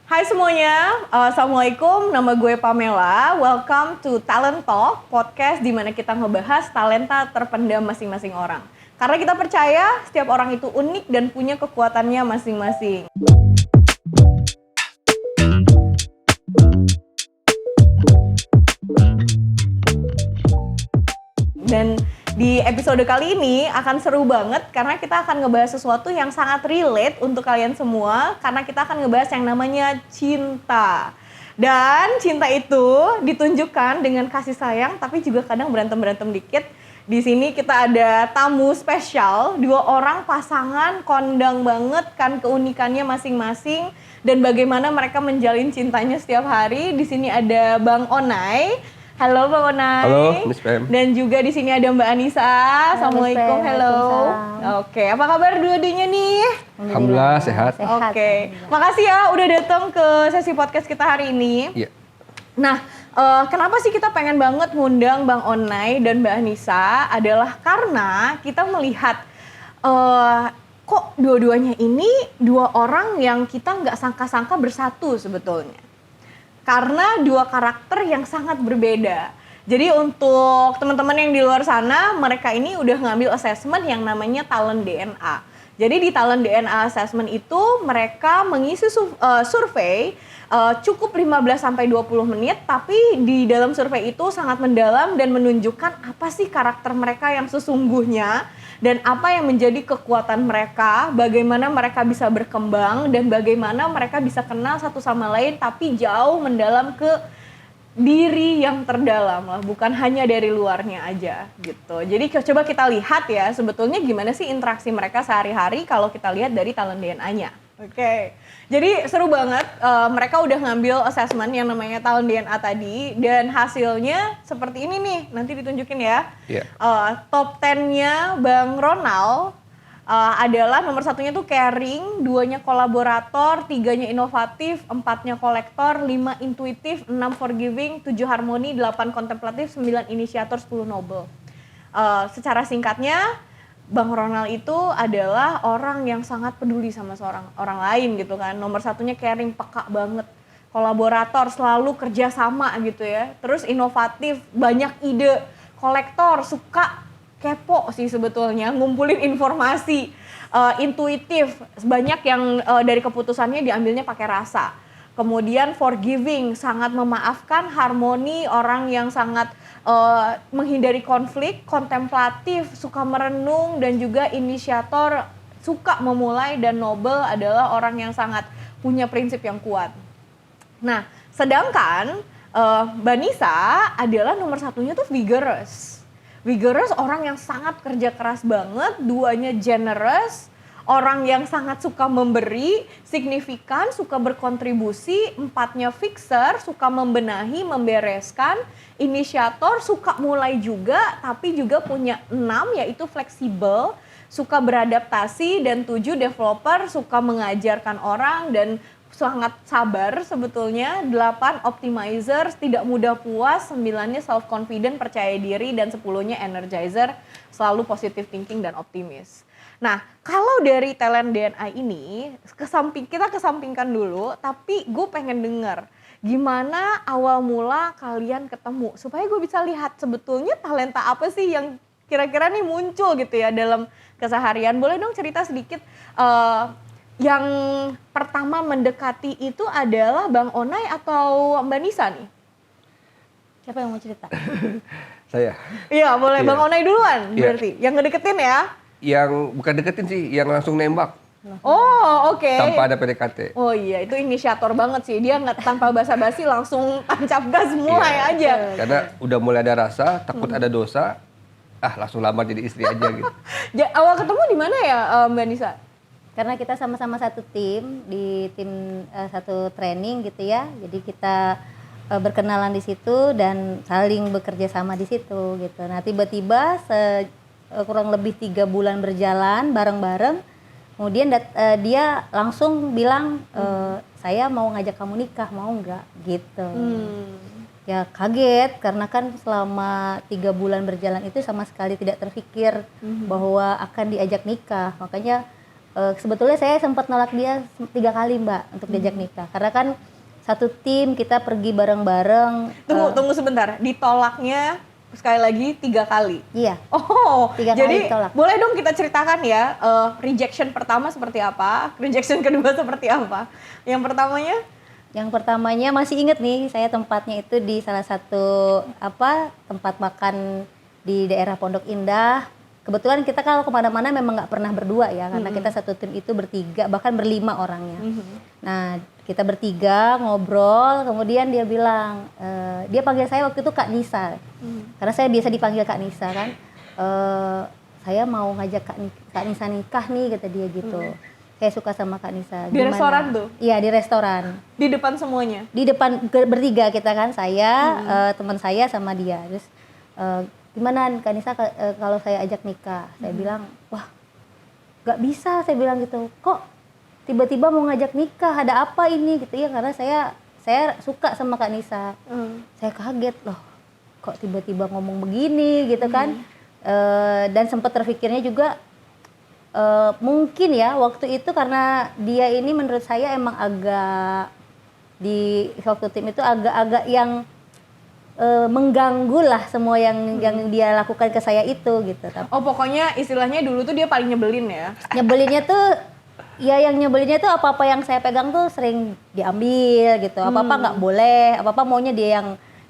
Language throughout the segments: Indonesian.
Hai semuanya, Assalamualaikum, nama gue Pamela. Welcome to Talent Talk, podcast di mana kita ngebahas talenta terpendam masing-masing orang. Karena kita percaya setiap orang itu unik dan punya kekuatannya masing-masing. Dan di episode kali ini akan seru banget karena kita akan ngebahas sesuatu yang sangat relate untuk kalian semua, karena kita akan ngebahas yang namanya cinta. Dan cinta itu ditunjukkan dengan kasih sayang, tapi juga kadang berantem-berantem dikit. Di sini kita ada tamu spesial, 2 orang pasangan kondang banget kan keunikannya masing-masing dan bagaimana mereka menjalin cintanya setiap hari. Di sini ada Bang Onai. Halo Bang Onai. Halo Miss Pam. Dan juga di sini ada Mbak Anissa. Assalamualaikum. Hello. Oke, apa kabar dua-duanya nih? Alhamdulillah sehat. Oke. Makasih ya udah datang ke sesi podcast kita hari ini. Iya. Nah, kenapa sih kita pengen banget ngundang Bang Onai dan Mbak Anissa adalah karena kita melihat kok dua-duanya ini 2 orang yang kita nggak sangka-sangka bersatu sebetulnya. Karena 2 karakter yang sangat berbeda. Jadi untuk teman-teman yang di luar sana, mereka ini udah ngambil assessment yang namanya talent DNA. Jadi di talent DNA assessment itu mereka mengisi survei cukup 15-20 menit, tapi di dalam survei itu sangat mendalam dan menunjukkan apa sih karakter mereka yang sesungguhnya dan apa yang menjadi kekuatan mereka, bagaimana mereka bisa berkembang dan bagaimana mereka bisa kenal satu sama lain tapi jauh mendalam ke diri yang terdalam lah, bukan hanya dari luarnya aja gitu. Jadi coba kita lihat ya sebetulnya gimana sih interaksi mereka sehari-hari kalau kita lihat dari talent DNA-nya. Oke. Jadi seru banget, mereka udah ngambil assessment yang namanya talent DNA tadi dan hasilnya seperti ini nih, nanti ditunjukin ya. Iya. Top 10-nya Bang Ronald adalah nomor 1-nya tuh caring, 2-nya kolaborator, 3-nya inovatif, 4-nya kolektor, 5 intuitif, 6 forgiving, 7 harmoni, 8 kontemplatif, 9 inisiator, 10 noble. Secara singkatnya, Bang Ronald itu adalah orang yang sangat peduli sama orang lain gitu kan. Nomor 1-nya caring, peka banget. Kolaborator, selalu kerja sama gitu ya. Terus inovatif, banyak ide. Kolektor, suka kepo sih sebetulnya, ngumpulin informasi. Intuitif, banyak yang dari keputusannya diambilnya pakai rasa. Kemudian forgiving, sangat memaafkan. Harmoni, orang yang sangat menghindari konflik. Kontemplatif, suka merenung. Dan juga inisiator, suka memulai. Dan noble adalah orang yang sangat punya prinsip yang kuat. Nah, sedangkan Mbak Nisa adalah nomor 1-nya tuh vigorous. Vigorous, orang yang sangat kerja keras banget. 2-nya generous, orang yang sangat suka memberi, signifikan, suka berkontribusi. 4-nya fixer, suka membenahi, membereskan. Inisiator, suka mulai juga, tapi juga punya 6, yaitu fleksibel, suka beradaptasi. Dan 7 developer, suka mengajarkan orang dan sangat sabar sebetulnya. 8 optimizer, tidak mudah puas. 9-nya self confident, percaya diri. Dan 10-nya energizer, selalu positive thinking dan optimis. Nah, kalau dari talent DNA ini kita kesampingkan dulu, tapi gue pengen denger gimana awal mula kalian ketemu supaya gue bisa lihat sebetulnya talenta apa sih yang kira-kira nih muncul gitu ya dalam keseharian. Boleh dong cerita sedikit. Yang pertama mendekati itu adalah Bang Onai atau Mbak Nisa nih? Siapa yang mau cerita? Saya. Iya, boleh. Iya. Bang Onai duluan berarti. Iya. Yang ngedeketin ya? Yang bukan deketin sih, yang langsung nembak Oh, oke. tanpa ada PDKT. Oh iya, itu inisiator banget sih. Dia nggak tanpa basa-basi langsung tancap gas mulai Iya. aja. Karena udah mulai ada rasa, takut ada dosa, langsung lamar jadi istri aja gitu. Awal ketemu di mana ya Mbak Nisa? Karena kita sama-sama satu tim, di tim satu training gitu ya. Jadi kita berkenalan di situ dan saling bekerja sama di situ gitu. Nah, tiba-tiba kurang lebih 3 bulan berjalan bareng-bareng, kemudian dia langsung bilang, saya mau ngajak kamu nikah, mau nggak gitu. Ya kaget karena kan selama 3 bulan berjalan itu sama sekali tidak terpikir bahwa akan diajak nikah. Makanya sebetulnya saya sempat nolak dia 3 kali Mbak untuk diajak nikah. Karena kan satu tim kita pergi bareng-bareng. Tunggu sebentar, ditolaknya sekali lagi 3 kali. Iya. Oh, 3 kali jadi ditolak. boleh dong kita ceritakan ya, rejection pertama seperti apa, rejection kedua seperti apa. Yang pertamanya masih inget nih, saya tempatnya itu di salah satu tempat makan di daerah Pondok Indah. Kebetulan kita kalau kemana-mana memang nggak pernah berdua ya, karena kita satu tim itu bertiga, bahkan berlima orangnya. Nah, kita bertiga ngobrol, kemudian dia bilang, dia panggil saya waktu itu Kak Nisa, karena saya biasa dipanggil Kak Nisa kan. Saya mau ngajak Kak Nisa nikah nih, kata dia gitu. Saya suka sama Kak Nisa. Di restoran tuh? Iya, di restoran. Di depan semuanya? Di depan bertiga kita kan, saya, teman saya sama dia. Terus gimana Kak Nisa kalau saya ajak nikah? Saya bilang, wah gak bisa, saya bilang gitu. Kok tiba-tiba mau ngajak nikah, ada apa ini gitu ya? Karena saya suka sama Kak Nisa. Saya kaget loh, kok tiba-tiba ngomong begini gitu kan. Dan sempat terpikirnya juga, mungkin ya waktu itu karena dia ini menurut saya emang agak di waktu tim itu agak-agak yang mengganggu lah semua yang dia lakukan ke saya itu gitu. Oh, pokoknya istilahnya dulu tuh dia paling nyebelin ya? Nyebelinnya tuh, ya yang nyebelinnya tuh apa-apa yang saya pegang tuh sering diambil gitu. Apa-apa nggak boleh, apa-apa maunya dia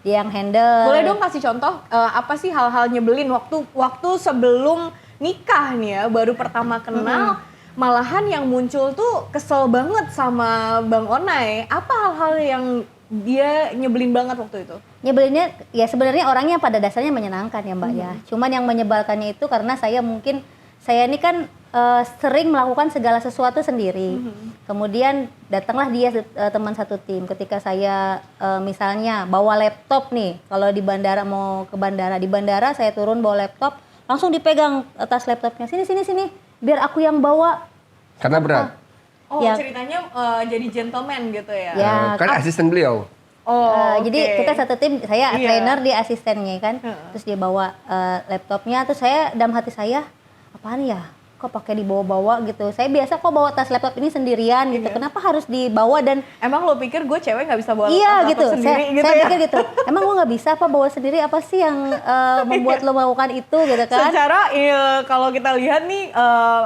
yang handle. Boleh dong kasih contoh, apa sih hal-hal nyebelin waktu sebelum nikah nih ya, baru pertama kenal, malahan yang muncul tuh kesel banget sama Bang Onai. Apa hal-hal yang dia nyebelin banget waktu itu? Nyebelinnya ya sebenarnya orangnya pada dasarnya menyenangkan ya Mbak ya. Cuman yang menyebalkannya itu karena saya ini kan sering melakukan segala sesuatu sendiri. Kemudian datanglah dia teman satu tim. Ketika saya misalnya bawa laptop nih, kalau di bandara mau ke bandara, di bandara saya turun bawa laptop, langsung dipegang tas laptopnya. Sini, biar aku yang bawa. Karena berat. Oh, Ya. ceritanya jadi gentleman gitu ya? Ya. Kan asisten beliau. Oh, Jadi kita satu tim, saya Iya. trainer, dia asistennya kan. Terus dia bawa laptopnya, terus saya dalam hati saya, apaan ya? Kok pakai dibawa-bawa gitu? Saya biasa kok bawa tas laptop ini sendirian gitu. Kenapa harus dibawa dan Emang lo pikir gue cewek nggak bisa bawa iya laptop gitu. sendiri gitu Saya ya? pikir gitu. Emang gua nggak bisa apa bawa sendiri? Apa sih yang membuat lo melakukan itu gitu kan? Secara kalau kita lihat nih,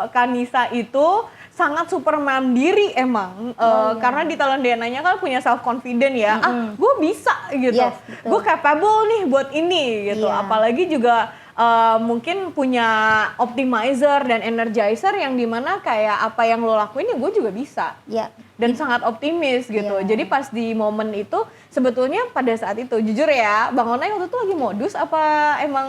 Kanisa itu sangat super mandiri emang. Karena di talent DNA-nya kan punya self confident ya. Gue bisa gitu. Yes, betul. Gue capable nih buat ini gitu. Iya. Apalagi juga mungkin punya optimizer dan energizer yang dimana kayak apa yang lo lakuin ya gue juga bisa. Ya. Dan sangat optimis gitu. Iya. Jadi pas di momen itu sebetulnya pada saat itu jujur ya, Bang Onai waktu itu lagi modus apa emang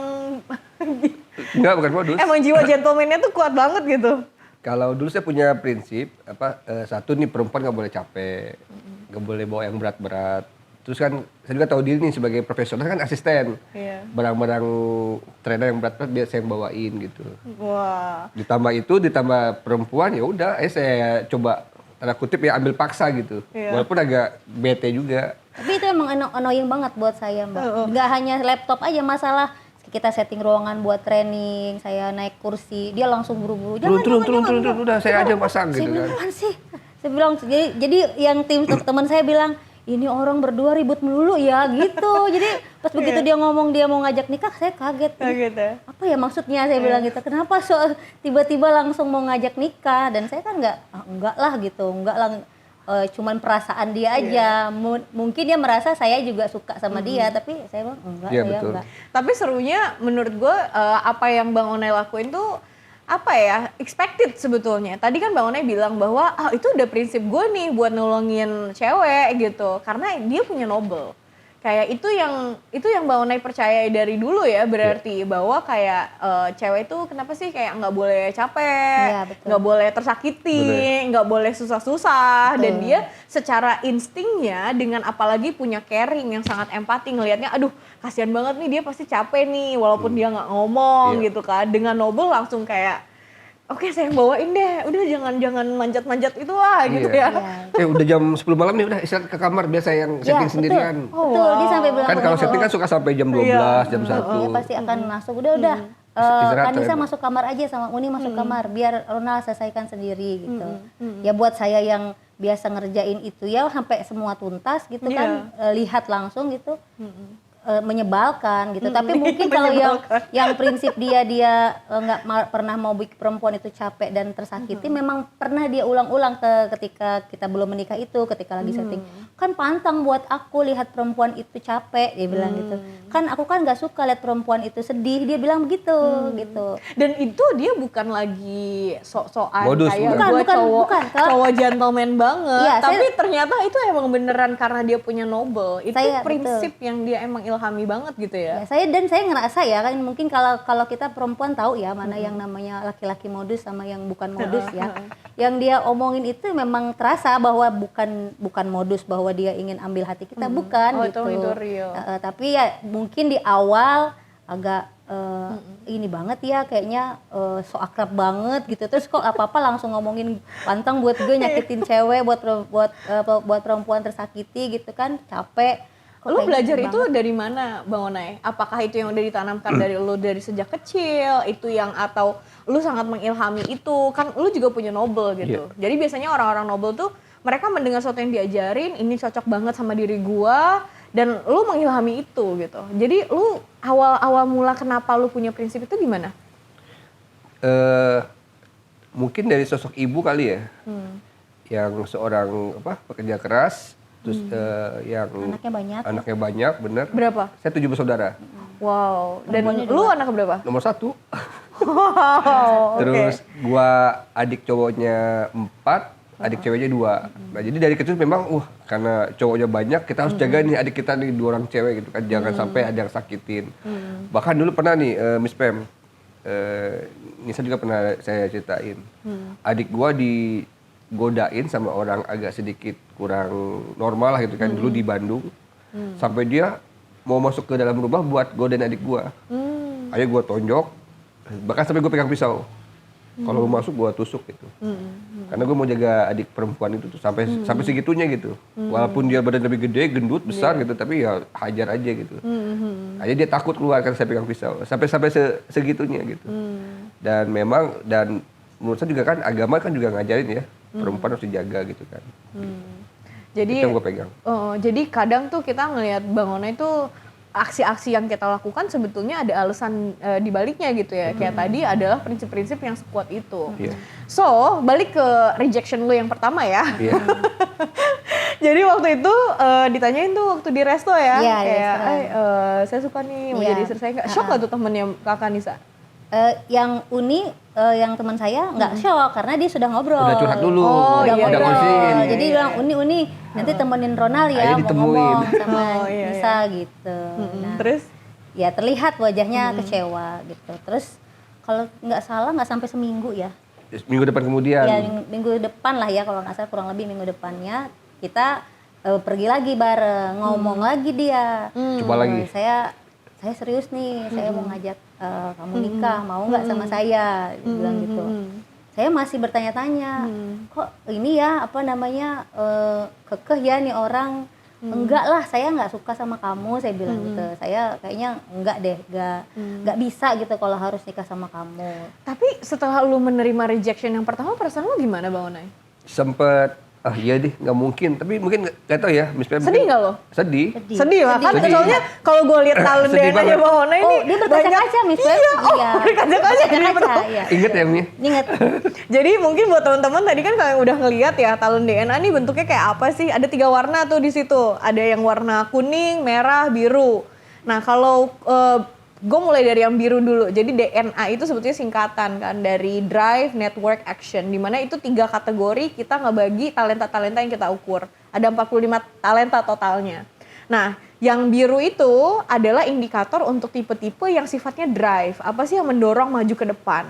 Enggak, bukan modus. emang jiwa gentleman-nya tuh kuat banget gitu. Kalau dulu saya punya prinsip satu nih, perempuan nggak boleh capek, nggak boleh bawa yang berat-berat. Terus kan saya juga tahu diri nih sebagai profesional kan asisten. Iya. Barang-barang trainer yang berat-berat biar saya yang bawain gitu. Wah. Ditambah perempuan ya udah, saya coba tanda kutip ya ambil paksa gitu. Iya. Walaupun agak bete juga. Tapi itu emang annoying banget buat saya Mbak. Nggak hanya laptop aja, masalah kita setting ruangan buat training, saya naik kursi, dia langsung buru-buru. Turun, udah saya aja pasang Saya gitu bilang, kan. apaan sih? Saya bilang, jadi yang tim teman saya bilang, ini orang berdua ribut melulu ya gitu. Jadi pas begitu dia ngomong dia mau ngajak nikah, saya kaget. Kayak gitu. Apa ya maksudnya, saya bilang gitu. Kenapa tiba-tiba langsung mau ngajak nikah? Dan saya kan enggak lah gitu, enggak lah. Cuman perasaan dia aja. Mungkin dia merasa saya juga suka sama dia, tapi saya bilang enggak, Iya, saya betul. enggak. Tapi serunya menurut gue apa yang Bang Onai lakuin tuh apa ya, expected sebetulnya. Tadi kan Bang Onai bilang bahwa itu udah prinsip gue nih buat nolongin cewek gitu. Karena dia punya noble. Kayak itu yang Bang Onai percaya dari dulu ya, berarti bahwa kayak cewek itu kenapa sih kayak nggak boleh capek, Iya, betul. nggak boleh tersakiti, nggak boleh susah-susah, dan Betul. dia secara instingnya dengan apalagi punya caring yang sangat empati, ngelihatnya aduh kasihan banget nih dia pasti capek nih walaupun dia nggak ngomong Iya. gitu kan, dengan noble langsung kayak oke saya yang bawain deh, udah jangan manjat-manjat itulah gitu Iya. ya. Udah jam 10 malam nih, udah istirahat ke kamar biar saya yang setting betul. sendirian. Betul, dia sampai bilang Kan kalau begitu. setting kan suka sampai jam 12, jam 1. Dia pasti akan masuk, udah Istirahat Kanisa atau masuk kamar aja sama Uni masuk kamar biar Ronald selesaikan sendiri gitu. Ya buat saya yang biasa ngerjain itu ya sampai semua tuntas gitu kan, lihat langsung gitu. Menyebalkan gitu. Tapi mungkin kalau yang prinsip dia nggak pernah mau bikin perempuan itu capek dan tersakiti, memang pernah dia ulang-ulang ketika kita belum menikah itu, ketika lagi setting. Kan pantang buat aku lihat perempuan itu capek, dia bilang gitu. Kan aku kan nggak suka lihat perempuan itu sedih, dia bilang begitu gitu. Dan itu dia bukan lagi sok-sokan Modus, kayak bukan. gue cowok gentleman banget. Iya, tapi ternyata itu emang beneran karena dia punya noble. Itu Saya, prinsip yang dia emang ilhami banget gitu ya. Ya, saya ngerasa ya kan mungkin kalau kita perempuan tahu ya mana yang namanya laki-laki modus sama yang bukan modus ya. Yang dia omongin itu memang terasa bahwa bukan modus, bahwa dia ingin ambil hati kita, bukan gitu. Itu real. Tapi ya mungkin di awal agak ini banget ya kayaknya so akrab banget gitu, terus kok apa-apa langsung ngomongin pantang buat gue nyakitin cewek, buat perempuan tersakiti gitu kan, capek. Lu belajar itu banget. dari mana Bang Onai? Apakah itu yang udah ditanamkan dari lu dari sejak kecil? Itu yang atau lu sangat mengilhami itu? Kan lu juga punya noble gitu. Jadi biasanya orang-orang noble tuh mereka mendengar sesuatu yang diajarin, ini cocok banget sama diri gua, dan lu mengilhami itu gitu. Jadi lu awal mula kenapa lu punya prinsip itu gimana? Mungkin dari sosok ibu kali ya, yang seorang pekerja keras, terus yang anaknya banyak, bener. Berapa? Saya 7 bersaudara. Wow. Dan Perempuannya lu anak berapa? Nomor 1. Wow. Terus gua adik cowoknya 4, adik ceweknya 2. Nah jadi dari kecil memang karena cowoknya banyak, kita harus jaga nih adik kita nih 2 orang cewek gitu kan, jangan sampai ada yang sakitin. Bahkan dulu pernah nih Miss Pam, Nisa juga pernah saya ceritain, adik gua digodain sama orang agak sedikit kurang normal lah gitu kan, dulu di Bandung, sampai dia mau masuk ke dalam rumah buat godain adik gua. Akhirnya gua tonjok, bahkan sampai gua pegang pisau. Kalau lu masuk gua tusuk gitu. Karena gua mau jaga adik perempuan itu tuh sampai segitunya gitu. Walaupun dia badan lebih gede, gendut, besar gitu, tapi ya hajar aja gitu. Akhirnya dia takut keluar karena saya pegang pisau. Sampai segitunya gitu. Dan memang menurut saya juga kan agama kan juga ngajarin ya, perempuan harus dijaga gitu kan. Jadi itu yang gue pegang. Jadi kadang tuh kita ngelihat Bang Onai itu aksi-aksi yang kita lakukan sebetulnya ada alasan di baliknya gitu ya. Kayak tadi adalah prinsip-prinsip yang sekuat itu. Iya. So, balik ke rejection lu yang pertama ya. Iya. Jadi waktu itu ditanyain tuh waktu di resto ya. Iya, kayak, restoran. saya suka nih mau Iya. jadi istri saya. Nggak shock gak tuh temennya Kakak Nisa? Yang Uni, yang teman saya nggak shock karena dia sudah ngobrol. Udah curhat dulu. Udah udah ngobrol. konsin. Jadi bilang Uni nanti temenin Ronald ya, Ayo mau ditemuin. ngomong sama iya, Nisa gitu. Nah, Terus? ya terlihat wajahnya kecewa gitu. Terus kalau nggak salah nggak sampai seminggu ya. Minggu depan kemudian. Ya minggu depan lah ya, kalau nggak salah kurang lebih minggu depannya kita pergi lagi bareng, ngomong lagi dia. Coba lagi. Saya serius nih, saya mau ngajak kamu nikah, mau nggak sama saya, dia bilang gitu. Saya masih bertanya-tanya, kok ini ya apa namanya kekeh ya nih orang. Enggak lah, saya nggak suka sama kamu, saya bilang gitu. Saya kayaknya enggak deh, nggak bisa gitu kalau harus nikah sama kamu. Tapi setelah lu menerima rejection yang pertama, perasaan lu gimana Bang Onai? Sempet iya deh, nggak mungkin. Tapi mungkin nggak tahu ya, Miss Pam. Sedih nggak lo? Sedih. Sedih lah kan, Sedih. soalnya kalau gue lihat talent Sedih DNA-nya banget. Bang Onai ini Dia berkaca-kaca, Miss Pam. Iya, berkaca-kaca. Iya. Ingat ya, Mi? Ingat. Jadi mungkin buat teman-teman tadi kan kalian udah ngelihat ya talent DNA nih bentuknya kayak apa sih? Ada 3 warna tuh di situ. Ada yang warna kuning, merah, biru. Nah kalau gue mulai dari yang biru dulu. Jadi DNA itu sebetulnya singkatan kan dari Drive, Network, Action. Dimana itu 3 kategori kita ngebagi talenta-talenta yang kita ukur. Ada 45 talenta totalnya. Nah yang biru itu adalah indikator untuk tipe-tipe yang sifatnya drive. Apa sih yang mendorong maju ke depan?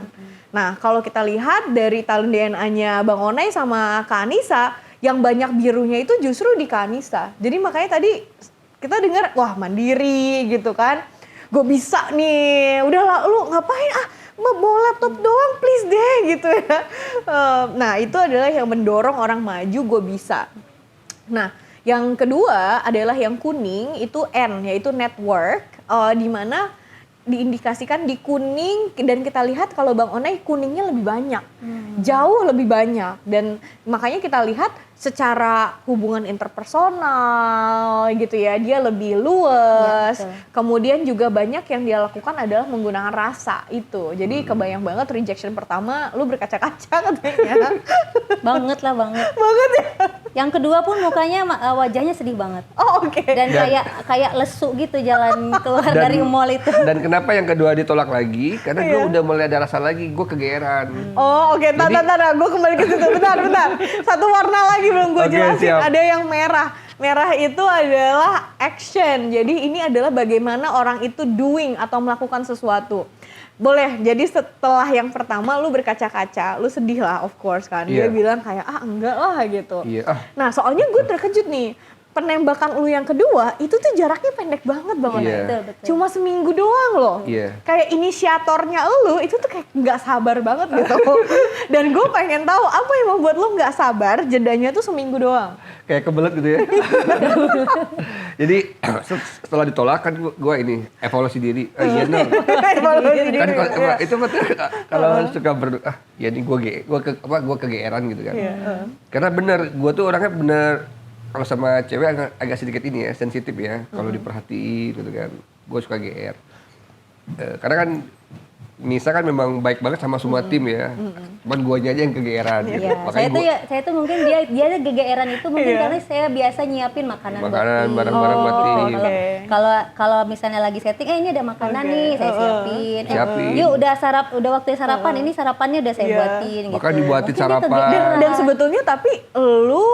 Nah kalau kita lihat dari talent DNA-nya Bang Onai sama Kak Anissa, yang banyak birunya itu justru di Kak Anissa. Jadi makanya tadi kita dengar, wah mandiri gitu kan. Gue bisa nih, udahlah lu ngapain bawa laptop doang please deh gitu ya. Nah itu adalah yang mendorong orang maju, gue bisa. Nah yang kedua adalah yang kuning itu N, yaitu network, di mana diindikasikan di kuning dan kita lihat kalau Bang Onai kuningnya lebih banyak, jauh lebih banyak, dan makanya kita lihat secara hubungan interpersonal gitu ya dia lebih luas. Ya, Kemudian juga banyak yang dia lakukan adalah menggunakan rasa itu. Jadi kebayang banget rejection pertama lu berkaca-kaca katanya. Banget lah, banget. Banget ya. Yang kedua pun mukanya wajahnya sedih banget. Oh oke. Dan kayak lesu gitu jalan keluar dari mall itu. Dan kenapa yang kedua ditolak lagi? Karena gue udah mulai ada rasa lagi, gue kegeeran. Oh oke, tar, gue kembali ke situ, bentar. Satu warna lagi belum gue Oke, jelasin, siap. ada yang merah. Merah itu adalah action, jadi ini adalah bagaimana orang itu doing atau melakukan sesuatu. Boleh, jadi setelah yang pertama lu berkaca-kaca, lu sedih lah of course kan. Dia Iya. bilang kayak, enggak lah gitu. Iya, Nah soalnya gue terkejut nih, penembakan lu yang kedua itu tuh jaraknya pendek banget banget. Iya. Betul. Cuma seminggu doang loh. Iya. Kayak inisiatornya lu itu tuh kayak nggak sabar banget gitu. Dan gue pengen tahu apa yang membuat lu nggak sabar, jedanya tuh seminggu doang. Kayak kebelet gitu ya. Jadi setelah ditolak kan gue ini evaluasi diri. Iya no. Evaluasi diri. Kan Iya. itu kalau suka ya ini gue kegeeran gitu kan. Iya, Karena bener gue tuh orangnya bener kalau sama cewek agak sedikit ini ya sensitif ya kalau diperhatiin gitu kan. Gue suka GR. Karena kan Nisa kan memang baik banget sama semua tim ya. Cuman guanya aja yang kegeeran gitu. Iya, Makanya saya tuh mungkin dia gegeran itu mungkin Iya. karena saya biasa nyiapin makanan buat tim. barang-barang buat Oh, tim. oke. Kalau misalnya lagi setting, ini ada makanan Oke. nih, saya siapin. Siapin. Yuk udah waktunya sarapan, ini sarapannya udah saya Iya. buatin gitu. Maka dibuatin Mungkin dia sarapan. kegeeran. Dan sebetulnya tapi lu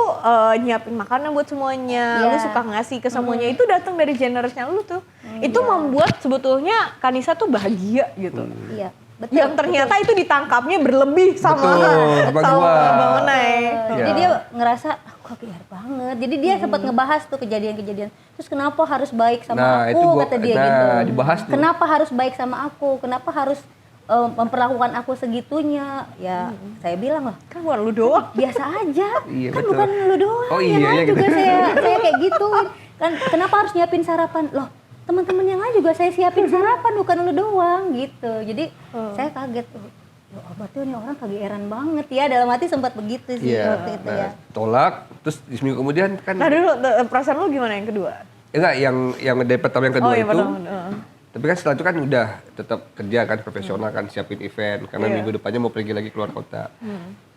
nyiapin makanan buat semuanya, Iya. lu suka ngasih ke semuanya, itu datang dari generousnya lu tuh. Itu membuat sebetulnya Kanisa tuh bahagia gitu. Iya, betul. Yang ternyata itu ditangkapnya berlebih sama Betul, sama gua. Bang Onai. Jadi Iya. dia ngerasa kok GR banget. Jadi dia sempat ngebahas tuh kejadian-kejadian. Terus kenapa harus baik sama Nah, aku itu kata dia gitu. dibahas tuh. Kenapa harus baik sama aku? Kenapa harus memperlakukan aku segitunya? Ya saya bilang lah, Kan bukan lu doang. biasa aja. Iya, Kan betul. bukan lu doang. Oh, yang iya, lain iya, gitu. juga saya kayak gituin. Kan kenapa harus nyiapin sarapan? Loh, teman-teman yang lain juga saya siapin sarapan, bukan lu doang gitu. Jadi saya kaget. Oh, berarti ini orang kegeeran banget ya. Dalam hati sempat begitu sih Iya. waktu itu Nah, ya. tolak terus di seminggu kemudian kan Nah dulu perasaan lu gimana yang kedua? enggak yang dari pertama yang kedua Oh, iya, itu. pertama. Tapi kan setelah itu kan udah tetap kerja kan profesional kan siapin event karena Iya. minggu depannya mau pergi lagi keluar kota.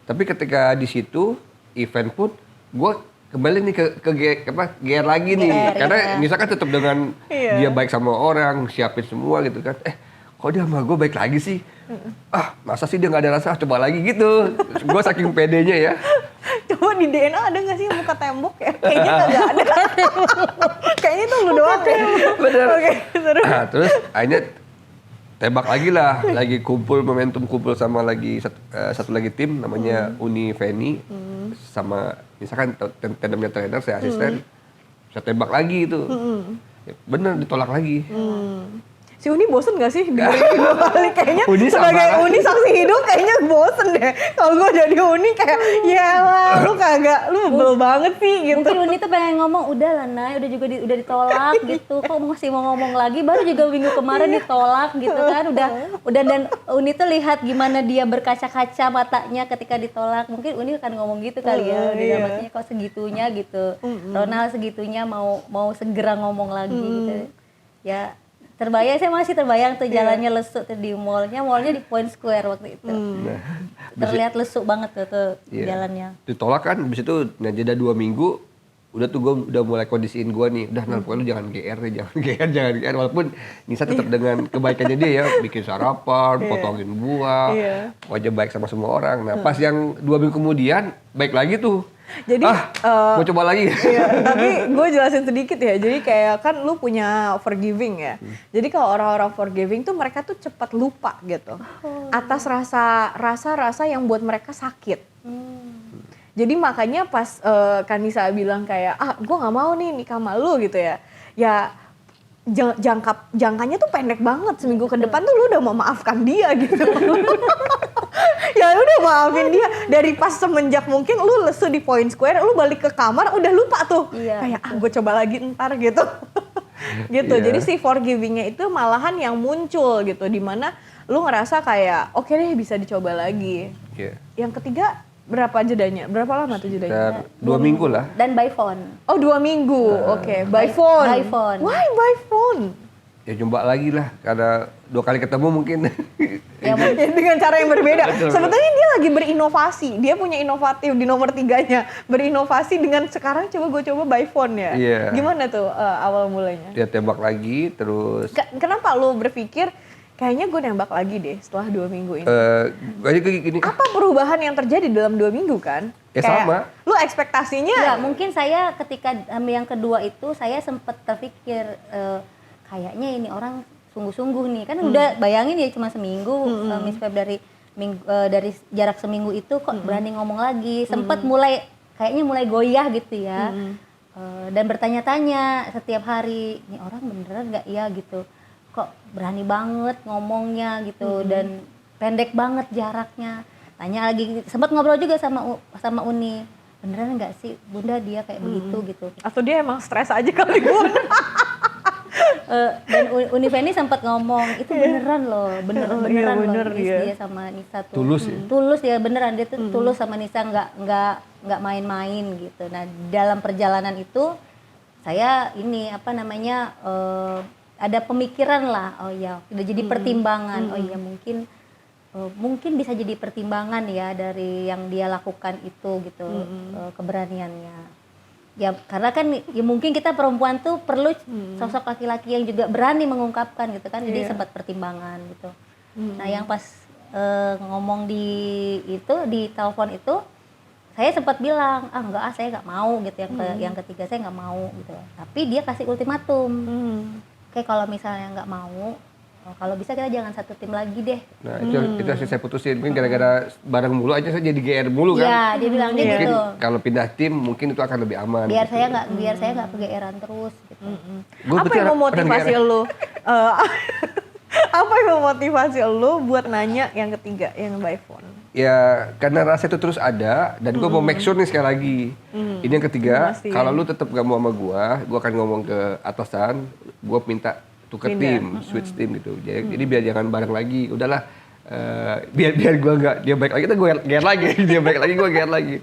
Tapi ketika di situ event pun gue kembali nih ke GR lagi nih GR, karena iya. Nisa kan tetap dengan Iya. dia baik sama orang siapin semua gitu kan. Kok dia sama gue baik lagi sih? Masa sih dia nggak ada rasa? Coba lagi gitu. Gue saking pedenya ya. Coba di DNA ada nggak sih muka tembok ya? Kayaknya nggak ada. Kayaknya itu lu doang ya. Bener. Oke, seru. Nah, terus akhirnya tembak lagi lah, lagi momentum kumpul sama lagi satu lagi tim namanya Uni Feni sama misalkan tandemnya trainer saya asisten, saya tembak lagi itu, Ya, bener ditolak lagi. Si Uni bosen gak sih dengerin 2 kali? Kayaknya Uni sebagai sama. Uni saksi hidup kayaknya bosen deh. Kalau gue jadi Uni kayak, yalah lu kagak, lu bebel banget sih gitu. Mungkin Uni tuh pengen ngomong, udah lah Nay, udah ditolak gitu. Kok masih mau ngomong lagi? Baru juga minggu kemarin ditolak gitu kan. Udah dan Uni tuh lihat gimana dia berkaca-kaca matanya ketika ditolak. Mungkin Uni akan ngomong gitu kali ya. Di dalam hatinya kok segitunya gitu. Ronald segitunya mau segera ngomong lagi gitu. Ya saya masih terbayang tuh jalannya lesu tuh di mallnya di Point Square waktu itu. Terlihat lesu banget tuh Iya. jalannya. Ditolak kan, habis itu nah jeda 2 minggu, udah tuh gue udah mulai kondisiin gue nih, udah pokoknya lu jangan GR deh, jangan GR, walaupun Nisa tetap dengan kebaikannya dia ya, bikin sarapan, potongin buah, Iya. wajah baik sama semua orang. Nah pas yang 2 minggu kemudian, baik lagi tuh. Jadi, mau coba lagi. Iya, tapi gue jelasin sedikit ya. Jadi kayak kan lu punya forgiving ya. Jadi kalau orang-orang forgiving tuh mereka tuh cepat lupa gitu. Atas rasa yang buat mereka sakit. Jadi makanya pas Kanisa bilang kayak, gue nggak mau nih nikah sama lu gitu ya. Ya jangkanya tuh pendek banget. Seminggu ke depan tuh lu udah mau maafkan dia gitu. Ya udah maafin dia. Dari pas semenjak mungkin lu lesu di Point Square, lu balik ke kamar udah lupa tuh. Iya, Kayak gue coba lagi ntar gitu. gitu. Iya. Jadi si forgivingnya itu malahan yang muncul gitu, dimana lu ngerasa kayak oke deh bisa dicoba lagi. Iya. Yang ketiga berapa jedanya? Berapa lama tuh jedanya? Sekitar 2 minggu lah. Dan by phone. Oh 2 minggu, oke. By phone. By phone. Why by phone? Ya coba lagi lah, karena 2 kali ketemu mungkin. Ya, Ya, dengan cara yang berbeda. Sebetulnya dia lagi berinovasi. Dia punya inovatif di nomor 3-nya. Berinovasi dengan sekarang coba gue coba by phone ya. Iya. Gimana tuh awal mulanya? Dia tembak lagi, terus Kenapa lu berpikir kayaknya gue nembak lagi deh setelah 2 minggu ini? kayak gini. Apa perubahan yang terjadi dalam 2 minggu kan? Ya, Kayak, sama. Lu ekspektasinya? Ya, mungkin saya ketika yang kedua itu saya sempat terpikir kayaknya ini orang sungguh-sungguh nih. Kan udah bayangin ya cuma seminggu Miss Feb dari jarak seminggu itu kok berani ngomong lagi. Sempat kayaknya mulai goyah gitu ya. Dan bertanya-tanya setiap hari, ini orang beneran nggak ya gitu. Kok berani banget ngomongnya gitu dan pendek banget jaraknya. Tanya lagi, sempat ngobrol juga sama Uni, beneran nggak sih Bunda dia kayak begitu gitu. Atau dia emang stres aja kali Bun? Dan Uni Feni sempat ngomong itu beneran loh, beneran Iya, loh bener Miss, dia. dia sama Nisa tuh. Tulus ya? Tulus ya beneran dia tuh tulus sama Nisa, nggak main-main gitu. Nah dalam perjalanan itu saya ini ada pemikiran lah, oh ya udah jadi pertimbangan, oh ya mungkin bisa jadi pertimbangan ya dari yang dia lakukan itu gitu, keberaniannya. Ya karena kan ya mungkin kita perempuan tuh perlu sosok laki-laki yang juga berani mengungkapkan gitu kan, jadi sempat pertimbangan gitu. Nah yang pas ngomong di telepon itu saya sempat bilang enggak saya nggak mau gitu, yang ketiga saya nggak mau gitu. Tapi dia kasih ultimatum, kayak kalau misalnya nggak mau, kalau bisa kita jangan satu tim lagi deh. Nah itu yang saya putusin, mungkin gara-gara bareng mulu aja saya jadi GR mulu kan. Ya dia bilang dia Mungkin gitu. kalau pindah tim mungkin itu akan lebih aman. Biar gitu. saya nggak kegeeran terus gitu. Gua Apa berarti yang pernah memotivasi GR. lu? Apa yang memotivasi lu buat nanya yang ketiga, yang by phone? Ya karena rasa itu terus ada dan gue mau make sure nih sekali lagi. Ini yang ketiga, Masih. kalau lu tetap gak mau sama gue akan ngomong ke atasan, gue minta tuker Pindah. tim, switch tim gitu. Jadi biar jangan bareng lagi. Udahlah, biar gue nggak dia baik lagi, kita gue GR lagi, dia baik lagi gue GR lagi.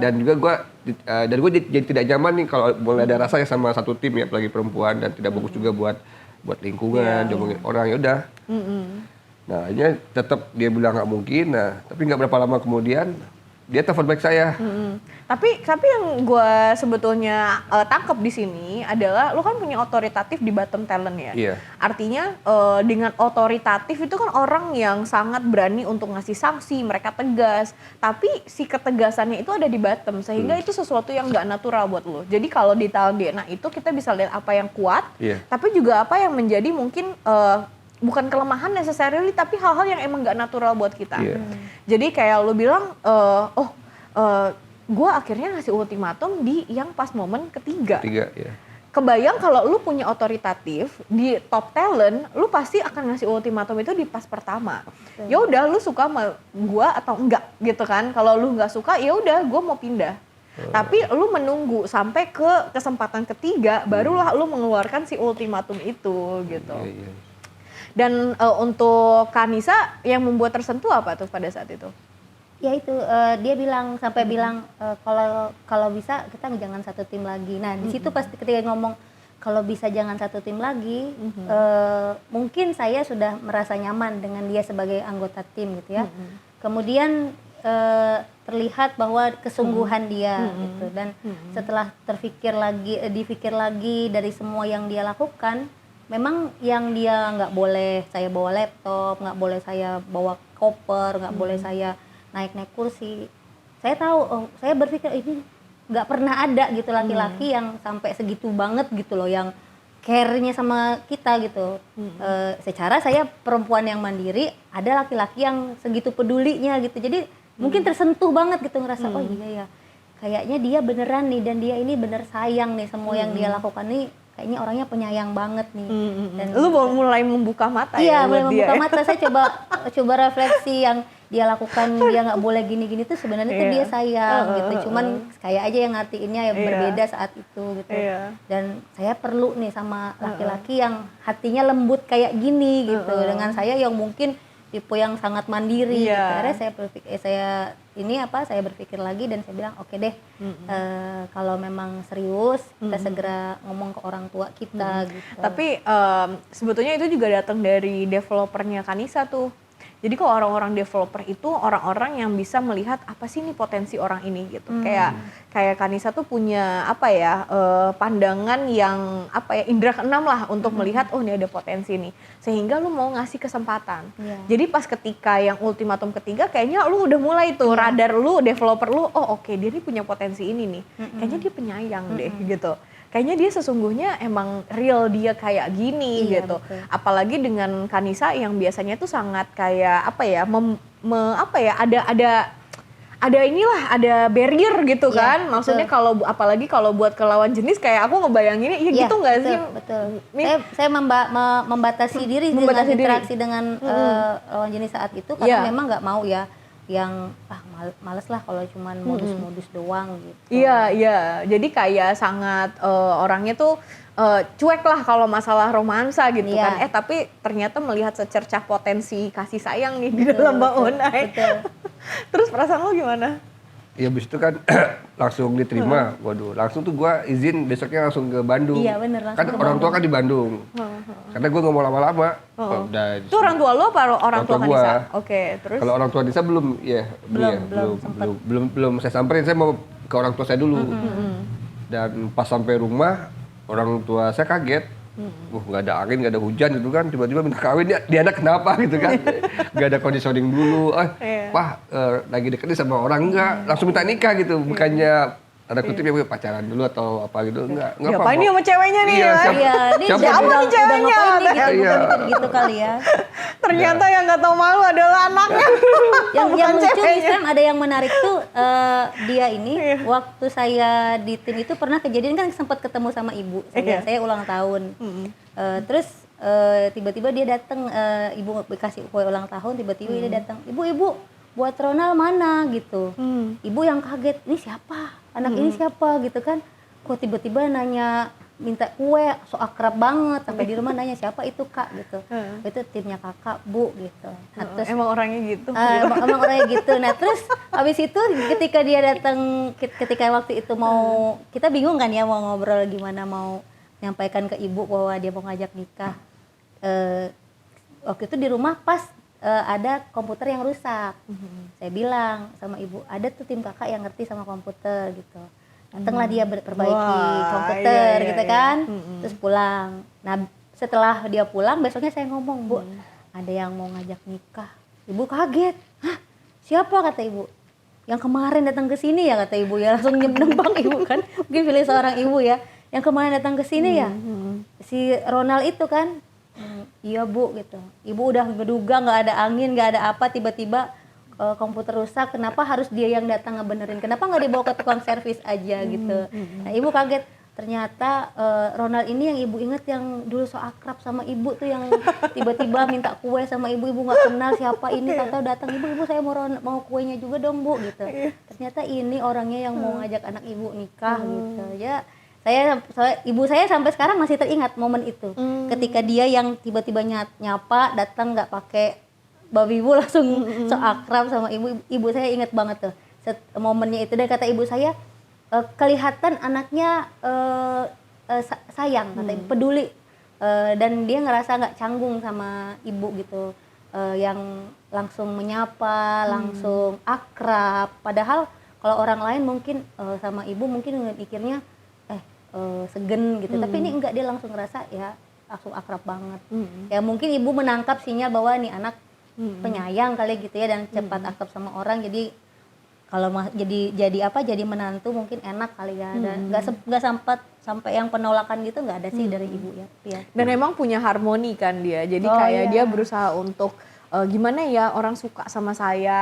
Dan juga gue jadi tidak nyaman nih kalau mulai ada rasa ya sama satu tim ya, apalagi perempuan, dan tidak bagus juga buat lingkungan, diomongin orang, ya udah. Nah akhirnya tetap dia bilang nggak mungkin. Nah tapi nggak berapa lama kemudian dia telepon baik saya. Tapi yang gue sebetulnya tangkap di sini adalah lu kan punya otoritatif di bottom talent ya. Iya. Artinya dengan otoritatif itu kan orang yang sangat berani untuk ngasih sanksi, mereka tegas. Tapi si ketegasannya itu ada di bottom, sehingga itu sesuatu yang nggak natural buat lu. Jadi kalau di talent DNA itu kita bisa lihat apa yang kuat, Iya. tapi juga apa yang menjadi mungkin bukan kelemahan necessarily, tapi hal-hal yang emang nggak natural buat kita. Iya. Jadi kayak lu bilang, gue akhirnya ngasih ultimatum di yang pas momen ketiga. Ya. Kebayang kalau lu punya otoritatif di top talent, lu pasti akan ngasih ultimatum itu di pas pertama. Ya udah, lu suka sama gue atau enggak gitu kan? Kalau lu nggak suka, ya udah, gue mau pindah. Tapi lu menunggu sampai ke kesempatan ketiga, barulah lu mengeluarkan si ultimatum itu gitu. Iya. Dan untuk Kanisa yang membuat tersentuh apa tuh pada saat itu? Ya itu dia sampai bilang kalau bisa kita jangan satu tim lagi. Nah di situ pas ketika ngomong kalau bisa jangan satu tim lagi, mungkin saya sudah merasa nyaman dengan dia sebagai anggota tim gitu ya. Kemudian terlihat bahwa kesungguhan dia gitu, dan setelah dipikir lagi dari semua yang dia lakukan, memang yang dia nggak boleh saya bawa laptop, nggak boleh saya bawa koper, nggak boleh saya naik kursi. Saya tahu, saya berpikir ini nggak pernah ada gitu laki-laki yang sampai segitu banget gitu loh, yang care-nya sama kita gitu. Secara saya perempuan yang mandiri, ada laki-laki yang segitu pedulinya gitu. Jadi mungkin tersentuh banget gitu, ngerasa oh iya ya, kayaknya dia beneran nih, dan dia ini bener sayang nih, semua yang dia lakukan nih kayaknya orangnya penyayang banget nih. Dan lu mulai membuka mata iya, ya mulai buat membuka dia. mata. Saya coba refleksi dia lakukan dia nggak boleh gini-gini tuh sebenarnya tuh dia sayang gitu. Cuman kayak aja yang ngertiinnya ya berbeda saat itu gitu. Dan saya perlu nih sama laki-laki yang hatinya lembut kayak gini gitu. Dengan saya yang mungkin tipe yang sangat mandiri gitu. Akhirnya saya berpikir lagi dan saya bilang oke deh, kalau memang serius kita segera ngomong ke orang tua kita gitu. Tapi sebetulnya itu juga datang dari developernya Kanisa tuh. Jadi kalau orang-orang developer itu orang-orang yang bisa melihat apa sih nih potensi orang ini gitu. Kayak Kanisa tuh punya pandangan yang indera keenam lah untuk melihat oh ini ada potensi nih. Sehingga lu mau ngasih kesempatan. Jadi pas ketika yang ultimatum ketiga kayaknya lu udah mulai tuh radar lu, developer lu, oh oke, dia nih punya potensi ini nih. Kayaknya dia penyayang deh gitu. Kayaknya dia sesungguhnya emang real dia kayak gini gitu. Betul. Apalagi dengan Kanisa yang biasanya tuh sangat kayak ada barrier gitu kan. Maksudnya apalagi kalau buat ke lawan jenis kayak aku ngebayanginnya gitu nggak sih? Betul. Saya membatasi diri dengan interaksi dengan lawan jenis saat itu karena memang nggak mau ya yang males lah kalau cuman modus-modus doang gitu. Iya. Jadi kayak sangat orangnya tuh cuek lah kalau masalah romansa gitu kan. Tapi ternyata melihat secercah potensi kasih sayang nih di dalam Mbak Onai. Terus perasaan lo gimana? Ya abis itu kan langsung diterima, waduh langsung tuh gue izin besoknya langsung ke Bandung. Iya bener, langsung kan ke orang tua Bandung. kan di Bandung, karena gue nggak mau lama-lama. Itu orang tua lo apa orang tua Kanisa? Oke, terus? Kalau orang tua Nisa belum saya samperin, saya mau ke orang tua saya dulu. Dan pas sampai rumah orang tua saya kaget. Nggak ada angin, nggak ada hujan gitu kan, tiba-tiba minta kawin, dia anak kenapa gitu kan. Nggak ada conditioning dulu, lagi deket sama orang, enggak, langsung minta nikah gitu, bukannya ada kutip ya pacaran dulu atau apa gitu, enggak apa ini sama ceweknya nih ya? Ini siapa nih ceweknya? Gitu kali ya. Ternyata yang nggak tahu malu adalah anaknya. yang lucu nih Sam, ada yang menarik tuh dia ini waktu saya di tim itu pernah kejadian kan sempat ketemu sama ibu saya ulang tahun. Terus tiba-tiba dia datang, ibu kasih kue ulang tahun, tiba-tiba dia datang, ibu buat Ronald mana gitu. Ibu yang kaget, ini siapa? Anak ini siapa gitu kan? Kok tiba-tiba nanya minta kue, so akrab banget, sampai di rumah nanya siapa itu kak gitu. Itu timnya kakak bu gitu. Nah, terus, emang orangnya gitu. Emang orangnya gitu. Nah terus habis itu ketika dia datang, ketika waktu itu mau, kita bingung kan ya mau ngobrol gimana, mau nyampaikan ke ibu bahwa dia mau ngajak nikah. Waktu itu di rumah pas ada komputer yang rusak. Saya bilang sama ibu, ada tuh tim kakak yang ngerti sama komputer gitu. Datanglah dia perbaiki komputer gitu kan. Terus pulang. Nah setelah dia pulang besoknya saya ngomong, Bu, ada yang mau ngajak nikah. Ibu kaget. Hah? Siapa kata ibu? Yang kemarin datang ke sini ya kata ibu ya. Langsung nembang ibu kan. Mungkin pilih seorang ibu ya. Yang kemarin datang ke sini ya. Si Ronald itu kan. Iya bu gitu. Ibu udah menduga nggak ada angin, nggak ada apa, tiba-tiba komputer rusak. Kenapa harus dia yang datang ngebenerin? Kenapa nggak dibawa ke tukang servis aja gitu? Nah ibu kaget. Ternyata Ronald ini yang ibu inget yang dulu so akrab sama ibu tuh, yang tiba-tiba minta kue sama ibu nggak kenal siapa ini, tahu datang ibu saya mau kuenya juga dong bu gitu. Ternyata ini orangnya yang mau ngajak anak ibu nikah gitu ya. Ibu saya sampai sekarang masih teringat momen itu. Ketika dia yang tiba-tiba nyapa datang nggak pakai babi ibu, langsung so akrab sama ibu saya inget banget tuh momennya itu. Dan kata ibu saya kelihatan anaknya sayang, kata ibu, peduli, dan dia ngerasa nggak canggung sama ibu gitu, yang langsung menyapa, langsung akrab. Padahal kalau orang lain mungkin sama ibu mungkin mikirnya segen gitu, tapi ini enggak, dia langsung ngerasa ya langsung akrab banget. Ya mungkin ibu menangkap sinyal bahwa nih anak penyayang kali gitu ya, dan cepat akrab sama orang, jadi kalau jadi menantu mungkin enak kali ya, dan nggak sampai yang penolakan gitu nggak ada sih dari ibu ya. Dan emang punya harmoni kan dia, jadi dia berusaha untuk gimana ya orang suka sama saya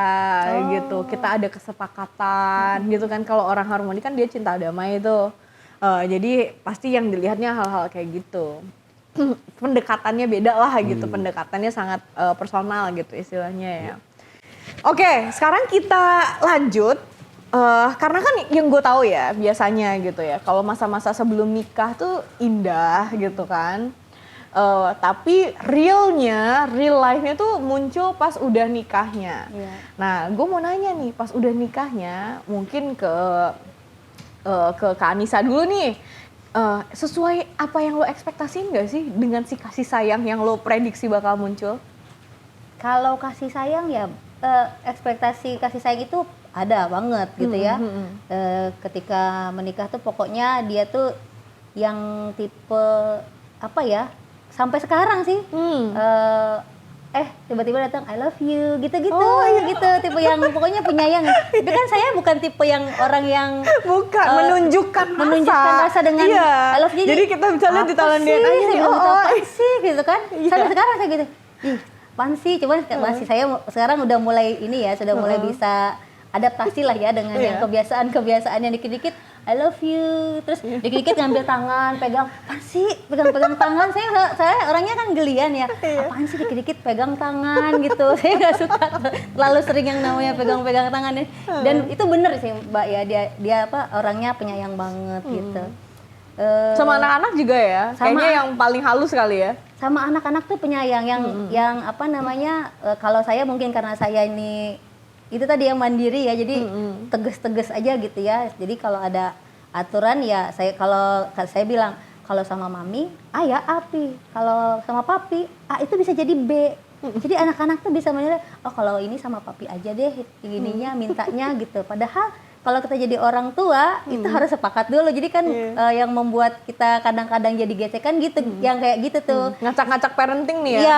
gitu, kita ada kesepakatan gitu kan. Kalau orang harmoni kan dia cinta damai itu. Jadi pasti yang dilihatnya hal-hal kayak gitu. Pendekatannya beda lah gitu, pendekatannya sangat personal gitu istilahnya ya. Oke, sekarang kita lanjut. Karena kan yang gue tahu ya biasanya gitu ya, kalau masa-masa sebelum nikah tuh indah gitu kan. Tapi real life-nya tuh muncul pas udah nikahnya. Iya. Nah, gue mau nanya nih, pas udah nikahnya, mungkin ke Kak Anissa dulu nih. Sesuai apa yang lo ekspektasiin gak sih dengan si kasih sayang yang lo prediksi bakal muncul? Kalau kasih sayang ya ekspektasi kasih sayang itu ada banget gitu ya. Ketika menikah tuh pokoknya dia tuh yang tipe apa ya, sampai sekarang sih tiba-tiba datang I love you gitu-gitu. Gitu tipe yang pokoknya penyayang. Tapi kan saya bukan tipe yang orang yang menunjukkan rasa dengan I love you. Jadi kita bisa lihat di tangan dia nih, apa sih gitu kan. Sampai sekarang saya gitu, ih apaan sih, cuman masih saya sekarang udah mulai ini ya, sudah mulai bisa adaptasi lah ya dengan yang kebiasaan yang dikit-dikit I love you, terus dikit-dikit ngambil tangan, pegang, apaan sih, pegang tangan, saya orangnya kan gelian ya, apaan sih dikit-dikit pegang tangan gitu, saya nggak suka terlalu sering yang namanya pegang-pegang tangan, dan itu bener sih Mbak ya, dia apa orangnya penyayang banget gitu. Sama anak-anak juga ya, kayaknya yang paling halus kali ya. Sama anak-anak tuh penyayang yang apa namanya, kalau saya mungkin karena saya ini itu tadi yang mandiri ya, jadi tegas-tegas aja gitu ya. Jadi kalau ada aturan ya kalau saya bilang kalau sama mami A ya api, kalau sama papi A itu bisa jadi B. Jadi anak-anak tuh bisa menilai, oh kalau ini sama papi aja deh ininya mintanya gitu. Padahal kalau kita jadi orang tua itu harus sepakat dulu. Jadi kan yang membuat kita kadang-kadang jadi gesekan gitu, yang kayak gitu tuh. Ngacak-ngacak parenting nih ya. Iya.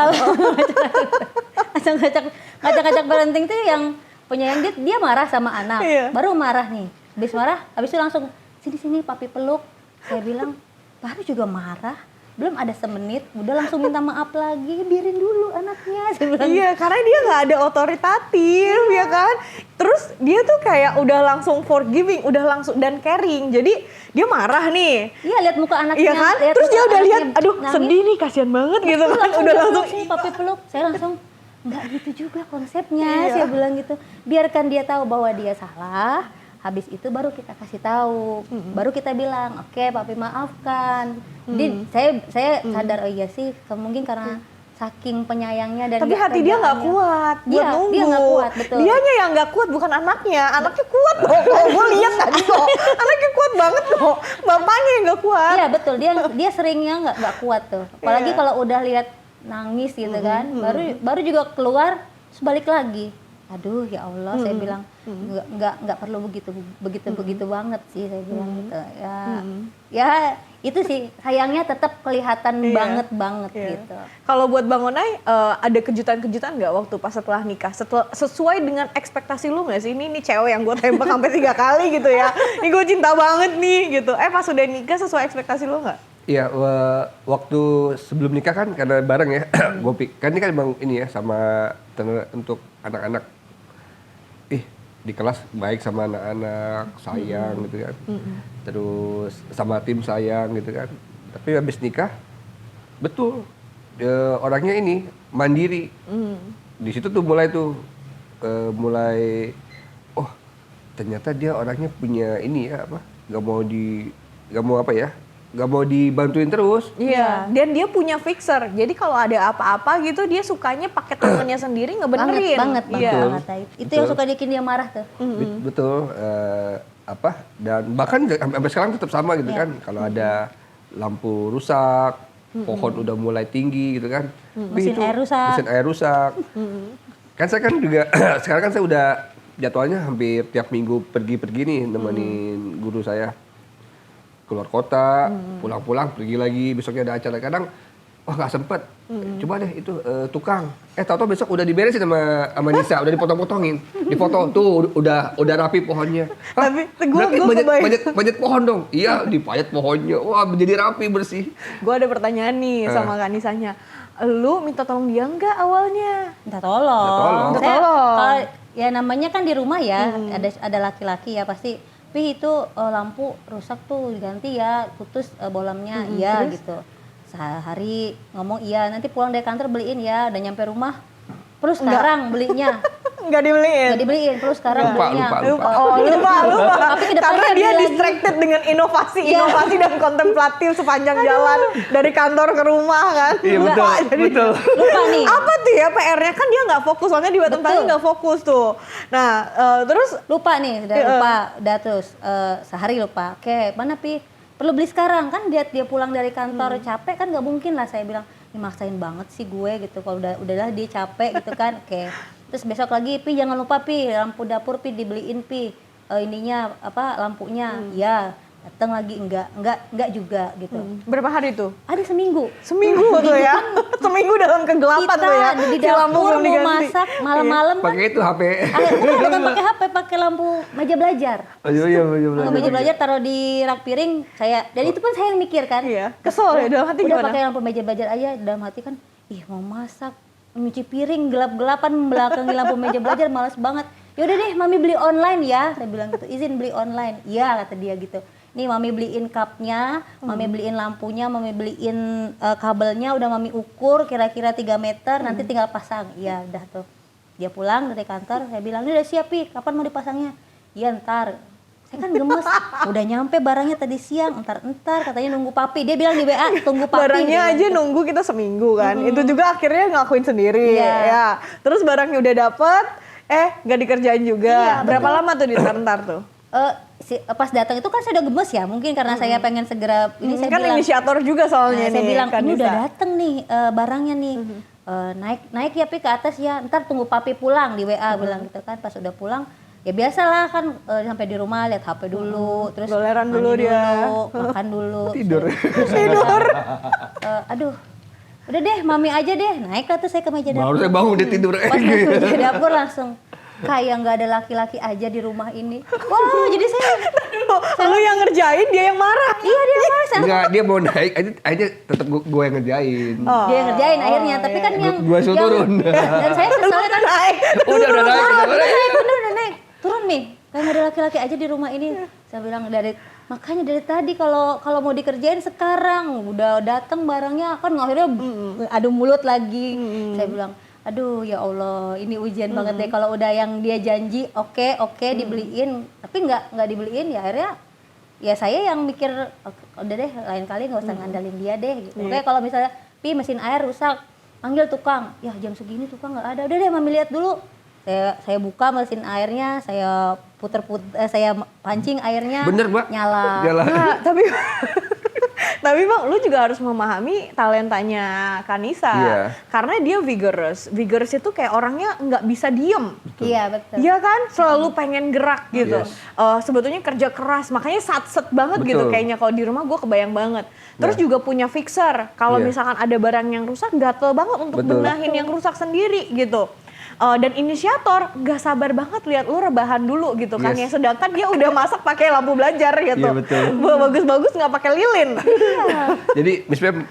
Ngacak-ngacak parenting tuh yang penyayang, dia marah sama anak. Baru marah nih. Habis marah, habis itu langsung sini papi peluk. Saya bilang, baru juga marah. Belum ada semenit, udah langsung minta maaf lagi, biarin dulu anaknya. Saya bilang, iya, karena dia nggak ada otoritatif, ya kan. Terus dia tuh kayak udah langsung forgiving, udah langsung dan caring. Jadi dia marah nih. Iya, lihat muka anaknya. Iya kan? Terus dia udah lihat, aduh nangis, sedih nih, kasihan banget gitu kan. Udah langsung papi peluk. Saya langsung, nggak gitu juga konsepnya. Saya bilang gitu. Biarkan dia tahu bahwa dia salah. Habis itu baru kita kasih tahu, baru kita bilang, oke, papi maafkan. Jadi saya sadar, oh iya sih, mungkin karena saking penyayangnya dan tapi hati dia nggak kuat buat nunggu. Dia nggak kuat, betul. Dianya yang nggak kuat, bukan anaknya. Anaknya kuat kok. Kalau gue lihat tadi kok, anaknya kuat banget kok. Bapaknya yang nggak kuat. Iya betul, dia seringnya nggak kuat tuh. Apalagi kalau udah lihat nangis gitu kan, baru juga keluar, terus balik lagi. Aduh ya Allah, saya bilang nggak perlu begitu banget sih, saya bilang gitu. Ya itu sih sayangnya tetap kelihatan banget gitu. Kalau buat Bang Onai, ada kejutan-kejutan nggak waktu pas setelah nikah? Sesuai dengan ekspektasi lu nggak sih? Ini cewek yang gue tembak sampai 3 kali gitu ya. Ini gue cinta banget nih gitu. Pas udah nikah sesuai ekspektasi lu nggak? Iya, waktu sebelum nikah kan karena bareng ya, kan ini kan emang ini ya sama untuk anak-anak. Di kelas baik sama anak-anak, sayang gitu kan. Terus sama tim sayang gitu kan. Tapi habis nikah, betul, orangnya ini mandiri. Di situ tuh mulai oh ternyata dia orangnya punya ini ya apa? Gak mau dibantuin terus. Iya, dan dia punya fixer. Jadi kalau ada apa-apa gitu dia sukanya pakai tangannya sendiri ngebenerin. Banget. Itu yang suka bikin dia marah tuh. Betul. Dan bahkan sampai sekarang tetap sama gitu kan. Kalau ada lampu rusak, pohon udah mulai tinggi gitu kan. Mesin air rusak. Kan saya kan juga sekarang kan saya udah jadwalnya hampir tiap minggu pergi-pergi nih nemenin guru saya. Keluar kota, pulang-pulang pergi lagi, besoknya ada acara. Kadang nggak sempet, coba deh itu tukang. Tahu-tahu besok udah diberesin sama Nisa, udah dipotong-potongin, difoto tuh udah rapi pohonnya. Tapi gue banyak pohon dong. Iya, dipayat pohonnya, wah menjadi rapi bersih. Gue ada pertanyaan nih sama Kak Nisanya. Lu minta tolong dia nggak awalnya? Minta tolong. Kalau ya namanya kan di rumah ya, ada laki-laki ya pasti. Tapi itu lampu rusak tuh diganti ya, putus bolamnya, iya terus? Gitu. Sehari ngomong iya, nanti pulang dari kantor beliin ya, udah nyampe rumah, terus sekarang belinya. Nggak dibeliin. Nggak dibeliin, terus sekarang Lupa, belinya. lupa. Oh, lupa. Tapi kedepannya Karena dia beli lagi. distracted dengan inovasi Iya. dan kontemplatif sepanjang jalan dari kantor ke rumah kan. Iya betul, Lupa, jadi- betul. Lupa nih. Apa tuh ya PR-nya kan dia nggak fokus, soalnya di Batam Betul. Tani nggak fokus tuh. Nah, terus Lupa nih, udah Iya. lupa, udah terus sehari lupa. Oke, mana Pi? Perlu beli sekarang kan dia pulang dari kantor capek kan nggak mungkin lah saya bilang, ini maksain banget sih gue gitu. Kalau udahlah dia capek gitu kan. Oke. Terus besok lagi Pi jangan lupa Pi lampu dapur Pi dibeliin Pi. Ininya apa lampunya. Ya, datang lagi enggak juga gitu. berapa hari tuh? Ada seminggu. Seminggu tuh ya. Seminggu dalam kegelapan Kita tuh ya. di Si lampu dapur belum mau diganti. masak malam-malam kan. Pakai itu HP. Bukan pakai HP, pakai lampu meja belajar. Oh iya, Lampu meja belajar taruh di rak piring saya. Dan itu pun saya yang mikir kan. Iya. Kesel ya dalam hati Udah gimana? pakai lampu meja belajar aja dalam hati kan. Ih mau masak, nyuci piring gelap-gelapan belakangi lampu meja belajar malas banget. Yaudah deh mami beli online ya. Saya bilang gitu, izin beli online. Iya kata dia gitu. Nih mami beliin cupnya, mami beliin lampunya, mami beliin kabelnya, udah mami ukur kira-kira 3 meter, nanti tinggal pasang. Iya udah tuh. Dia pulang dari kantor, saya bilang, ini udah siap Pi, kapan mau dipasangnya? Iya ntar. Saya kan gemes, udah nyampe barangnya tadi siang, entar katanya nunggu papi. Dia bilang di WA, tunggu papi. Barangnya Dia aja bilang. nunggu kita seminggu kan. Itu juga akhirnya ngelakuin sendiri Iya. ya. Terus barangnya udah dapet, nggak dikerjain juga. Iya, Berapa lama tuh ditar-ntar tuh? Pas datang itu kan saya udah gemes ya, mungkin karena saya pengen segera ini saya Kan bilang. inisiator juga soalnya Nah, saya nih. bilang ini Kanisa. udah dateng nih barangnya nih. Naik ya Pi ke atas ya. Ntar tunggu papi pulang di WA bilang gitu kan. Pas udah pulang ya biasalah kan sampai di rumah lihat HP dulu, terus Goleran mandi dulu dia. makan dulu. Tidur. Terus saya bilang, aduh, udah deh mami aja deh. Naik lah tuh saya ke meja Baru dapur. saya bangun dia tidur. Pas masuk meja dapur langsung kayak nggak ada laki-laki aja di rumah ini. Wah, jadi saya Lu yang ngerjain, dia yang marah. iya dia marah saya. Enggak, dia mau naik aja tetap gue yang ngerjain. Oh. Dia ngerjain akhirnya, tapi kan yang Gua suruh turun. Dan saya kesalnya kan Naik. Udah naik. bener udah naik. Turun nih. Kayak nggak ada laki-laki aja di rumah ini. Saya bilang makanya dari tadi kalau mau dikerjain sekarang udah datang barangnya kan akhirnya adu mulut lagi. Saya bilang aduh ya Allah ini ujian banget deh kalau udah yang dia janji oke dibeliin tapi nggak dibeliin ya akhirnya ya saya yang mikir udah deh lain kali nggak usah ngandalin dia deh gitu. Kayak kalau misalnya Pi mesin air rusak panggil tukang ya jam segini tukang nggak ada udah deh mami lihat dulu saya buka mesin airnya saya saya pancing airnya Bener, Mbak. nyala. Nah, tapi Bang, lu juga harus memahami talentanya Kanisa. Iya. Karena dia vigorous. Vigorous itu kayak orangnya nggak bisa diem. Iya betul. Iya kan, selalu pengen gerak gitu. Yes. Sebetulnya kerja keras, makanya satset banget gitu Betul. kayaknya kalau di rumah gue kebayang banget. Terus Nah. juga punya fixer. Kalau Iya. misalkan ada barang yang rusak, gatel banget untuk Betul. benahin yang rusak sendiri gitu. Dan inisiator gak sabar banget lihat lu rebahan dulu gitu kan Yes. ya. Sedangkan dia udah masak pakai lampu belajar gitu. Iya, betul. Bagus-bagus nggak pakai lilin. Jadi misalnya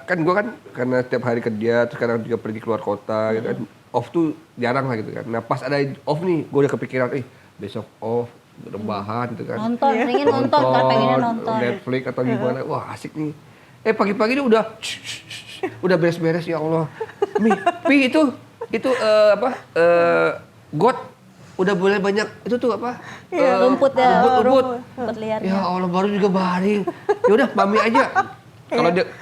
kan gue kan karena setiap hari kerja terus kadang juga pergi keluar kota gitu kan. Off tuh jarang lah gitu kan. Nah pas ada off nih gue udah kepikiran besok off rebahan gitu kan. Nonton, seringnya nonton kan pengennya nonton. Netflix atau gimana. Wah asik nih. Pagi-pagi dia udah beres-beres ya Allah. Pi itu got udah boleh banyak itu tuh apa? Rumput ya, Rumput. rumput liar. Ya Allah baru juga baring. Ya udah mami aja.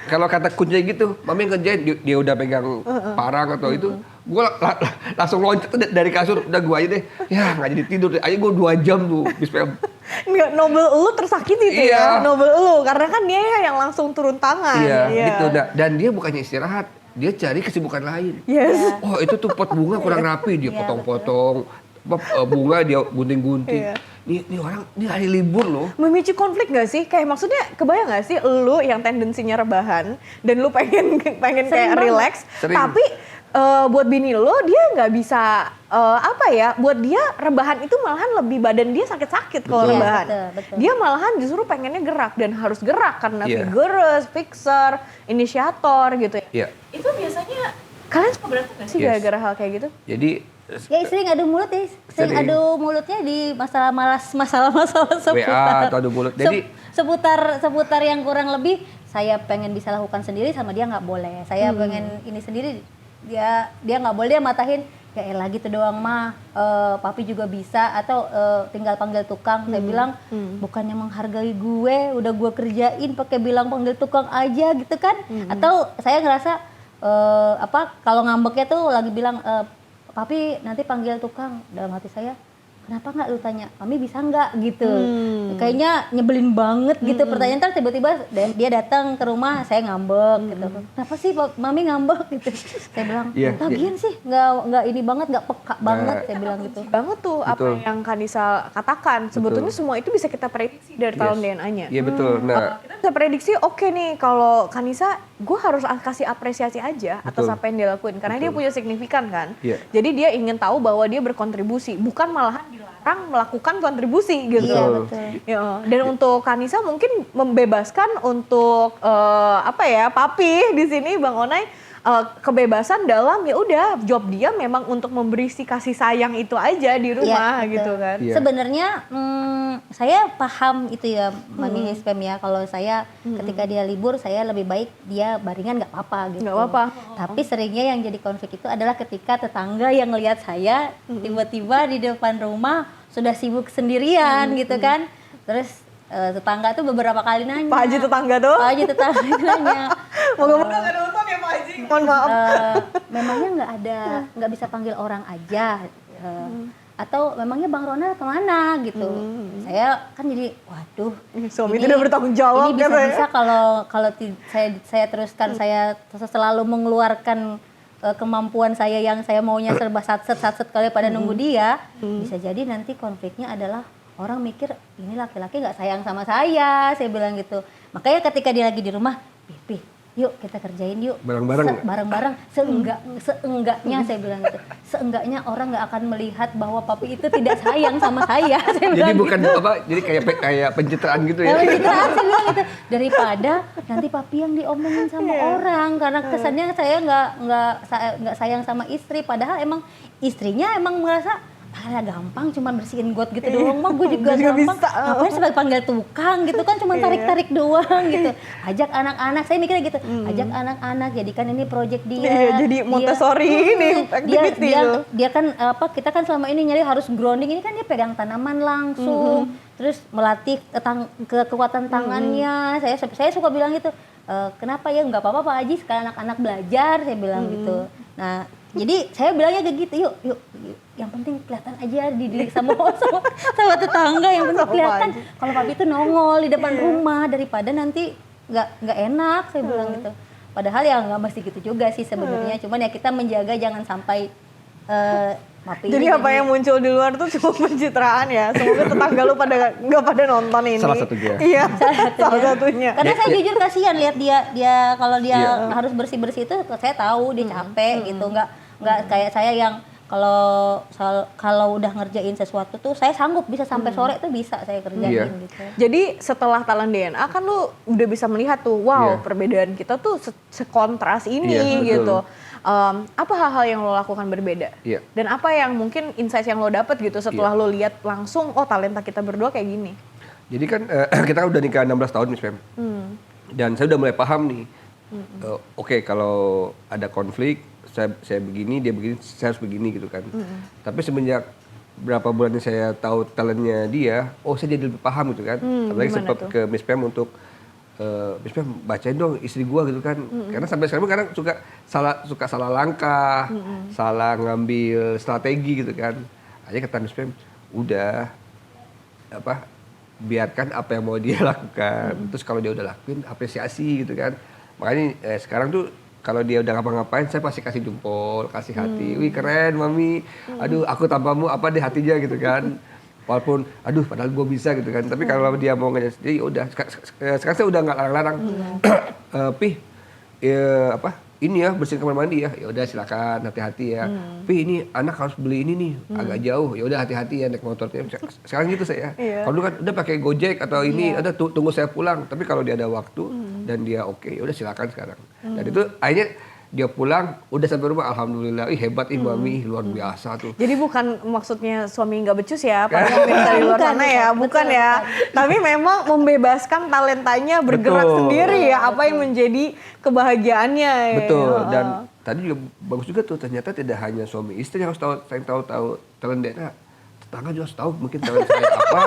Kalau kata kuncinya gitu, mami ngerjain dia udah pegang parang atau itu, gue langsung loncat dari kasur, udah gue aja deh. Ya nggak jadi tidur deh. Aja gue 2 jam tuh BSPM. Nggak, Nobel lu tersakiti tuh ya. Iya. Nobel lu karena kan dia yang langsung turun tangan. Iya, gitu. Nah, dan dia bukannya istirahat, dia cari kesibukan lain. Yes. Oh itu tuh pot bunga kurang rapi, dia Iya, potong-potong. Bunga dia gunting-gunting. Iya. Nih orang, ini hari libur loh. Memicu konflik gak sih? Kayak maksudnya kebayang gak sih lu yang tendensinya rebahan dan lu pengen kayak banget. relax, Sering. tapi buat bini lu dia nggak bisa buat dia rebahan itu malahan lebih badan dia sakit-sakit kalau Betul. rebahan. Iya, betul. Dia malahan justru pengennya gerak dan harus gerak karena Iya. vigorous, fixer, inisiator gitu ya. Iya. Itu biasanya kalian suka berantem gak sih Yes. gara-gara hal kayak gitu? Jadi Ya sering adu mulut ya, sering Sering. adu mulutnya di masalah-masalah seputar atau adu mulut. Jadi- seputar yang kurang lebih saya pengen bisa lakukan sendiri sama dia nggak boleh. Saya pengen ini sendiri dia nggak boleh dia matahin ya elah gitu doang mah, papi juga bisa atau tinggal panggil tukang. Saya bilang bukannya menghargai gue, udah gue kerjain pakai bilang panggil tukang aja gitu kan. Atau saya ngerasa kalau ngambeknya tuh lagi bilang papi nanti panggil tukang, dalam hati saya kenapa nggak lu tanya mami bisa nggak gitu. Kayaknya nyebelin banget gitu pertanyaan. Ntar tiba-tiba dia datang ke rumah saya ngambek gitu, kenapa sih mami ngambek gitu. Saya bilang lagian sih nggak ini banget, nggak peka banget. Saya bilang gitu banget tuh. Betul. Apa yang Kanisa katakan sebetulnya semua itu bisa kita prediksi dari talent DNA-nya. Iya betul. Nah, kita bisa prediksi oke nih kalau Kanisa gue harus kasih apresiasi aja atas apa yang dia lakuin karena dia punya signifikan kan. Jadi dia ingin tahu bahwa dia berkontribusi, bukan malahan dilarang melakukan kontribusi gitu. Betul. Ya, dan untuk Kanisa mungkin membebaskan untuk papi di sini Bang Onai kebebasan dalam ya udah job dia memang untuk memberi si kasih sayang itu aja di rumah gitu kan. Sebenarnya saya paham itu ya Mami Spam ya, kalau saya ketika dia libur saya lebih baik dia baringan nggak apa-apa gitu. Nggak apa-apa. Tapi seringnya yang jadi konflik itu adalah ketika tetangga yang ngelihat saya tiba-tiba di depan rumah sudah sibuk sendirian gitu kan. Terus tetangga tuh beberapa kali nanya. Pak Haji tetangga tuh? Pak Haji tetangga nanya. Moga-moga nggak nonton ya Pak Haji. Mohon maaf. Memangnya nggak bisa panggil orang aja. Atau memangnya Bang Ronald kemana gitu. Saya kan jadi waduh. Suami tidak bertanggung jawab. Ini bisa-bisa kalau saya teruskan, saya selalu mengeluarkan kemampuan saya yang saya maunya serba satset kali pada nunggu dia. Bisa jadi nanti konfliknya adalah orang mikir ini laki-laki nggak sayang sama saya bilang gitu. Makanya ketika dia lagi di rumah, Pih, yuk kita kerjain yuk bareng-bareng. Seenggaknya saya bilang gitu. Seenggaknya orang nggak akan melihat bahwa papi itu tidak sayang sama saya. Jadi bukan gitu. Jadi kayak pencitraan gitu ya. Pencitraan saya bilang gitu. Daripada nanti papi yang diomongin sama orang karena kesannya saya nggak sayang sama istri. Padahal emang istrinya emang merasa gampang cuma bersihin got gitu doang mah gue juga gampang ngapain sampai panggil tukang gitu kan cuma tarik-tarik doang gitu. Ajak anak-anak, saya mikirnya gitu, ajak anak-anak jadikan ini project dia. Jadi Montessori ini activity dia kan kita kan selama ini nyari harus grounding, ini kan dia pegang tanaman langsung terus melatih kekuatan tangannya. Saya suka bilang gitu, kenapa ya nggak apa-apa Pak Haji sekali anak-anak belajar, saya bilang gitu. Nah jadi saya bilangnya kayak gitu, yuk yang penting kelihatan aja dididik sama tetangga, yang penting kelihatan kalau papi itu nongol di depan rumah daripada nanti nggak enak, saya bilang gitu. Padahal ya nggak mesti gitu juga sih sebenarnya, cuman ya kita menjaga jangan sampai papi. Jadi apa yang muncul di luar tuh cuma pencitraan ya. Semoga tetangga lu nggak pada nonton ini. Salah satunya. Iya, salah satunya. Karena saya jujur kasihan lihat dia kalau dia harus bersih itu, saya tahu dia capek gitu, nggak kayak saya yang kalau udah ngerjain sesuatu tuh saya sanggup bisa sampai sore tuh bisa saya kerjain gitu. Jadi setelah talent DNA kan lu udah bisa melihat tuh perbedaan kita tuh sekontras ini gitu. Apa hal-hal yang lo lakukan berbeda? Dan apa yang mungkin insight yang lo dapet gitu setelah lo lihat langsung talenta kita berdua kayak gini? Jadi kan kita udah nikah 16 tahun nih Spam. Dan saya udah mulai paham nih. Oke, kalau ada konflik saya begini, dia begini, saya harus begini gitu kan. Tapi semenjak berapa bulan ini saya tahu talentnya dia, saya jadi lebih paham gitu kan. Apalagi sempat ke Miss Pam untuk Miss Pam bacain dong istri gua gitu kan. Karena sampai sekarang kadang suka salah langkah, salah ngambil strategi gitu kan. Aja kata Miss Pam, udah biarkan apa yang mau dia lakukan. Terus kalau dia udah lakuin apresiasi gitu kan. Makanya sekarang tuh kalau dia udah ngapa-ngapain, saya pasti kasih jempol, kasih hati. Wih keren mami, aduh aku tanpamu apa deh hatinya gitu kan. Walaupun, aduh padahal gue bisa gitu kan. Tapi kalau dia mau ngajak sendiri, udah. Sekarang saya udah nggak larang-larang. Pih, ini ya bersihin kamar mandi ya. Ya udah silakan, hati-hati ya. Pih ini anak harus beli ini nih, agak jauh. Ya udah hati-hati ya naik motornya. Sekarang gitu saya. Kalau dulu kan udah pakai Gojek atau ini, ada tunggu saya pulang. Tapi kalau dia ada waktu dan dia oke, ya udah silakan sekarang. Dan itu akhirnya dia pulang, udah sampai rumah, alhamdulillah, hebat mami, luar biasa tuh. Jadi bukan maksudnya suami nggak becus ya, padahal dari luar sana ya, bukan ya. Tapi memang membebaskan talentanya bergerak sendiri ya, apa yang menjadi kebahagiaannya. Betul, dan tadi juga bagus juga tuh, ternyata tidak hanya suami istri yang harus tahu talent DNA. Tetangga juga harus tahu mungkin talent saya apa,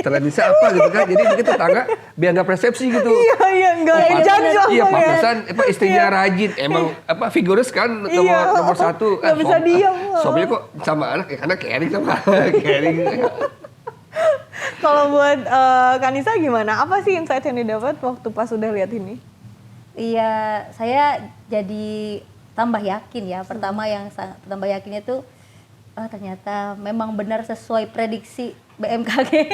talent Nisa apa gitu kan. Jadi mungkin tetangga biar nggak persepsi gitu. Iya, enggak judge Iya, apa ya. pantesan istrinya rajin, emang figures kan nomor satu. Nggak bisa diam. Suaminya kok sama anak, ya karena caring sama caring. Kalau buat Kanisa gimana? Apa sih insight yang didapat waktu pas udah lihat ini? Iya, saya jadi tambah yakin ya. Pertama yang tambah yakinnya tuh ternyata memang benar sesuai prediksi BMKG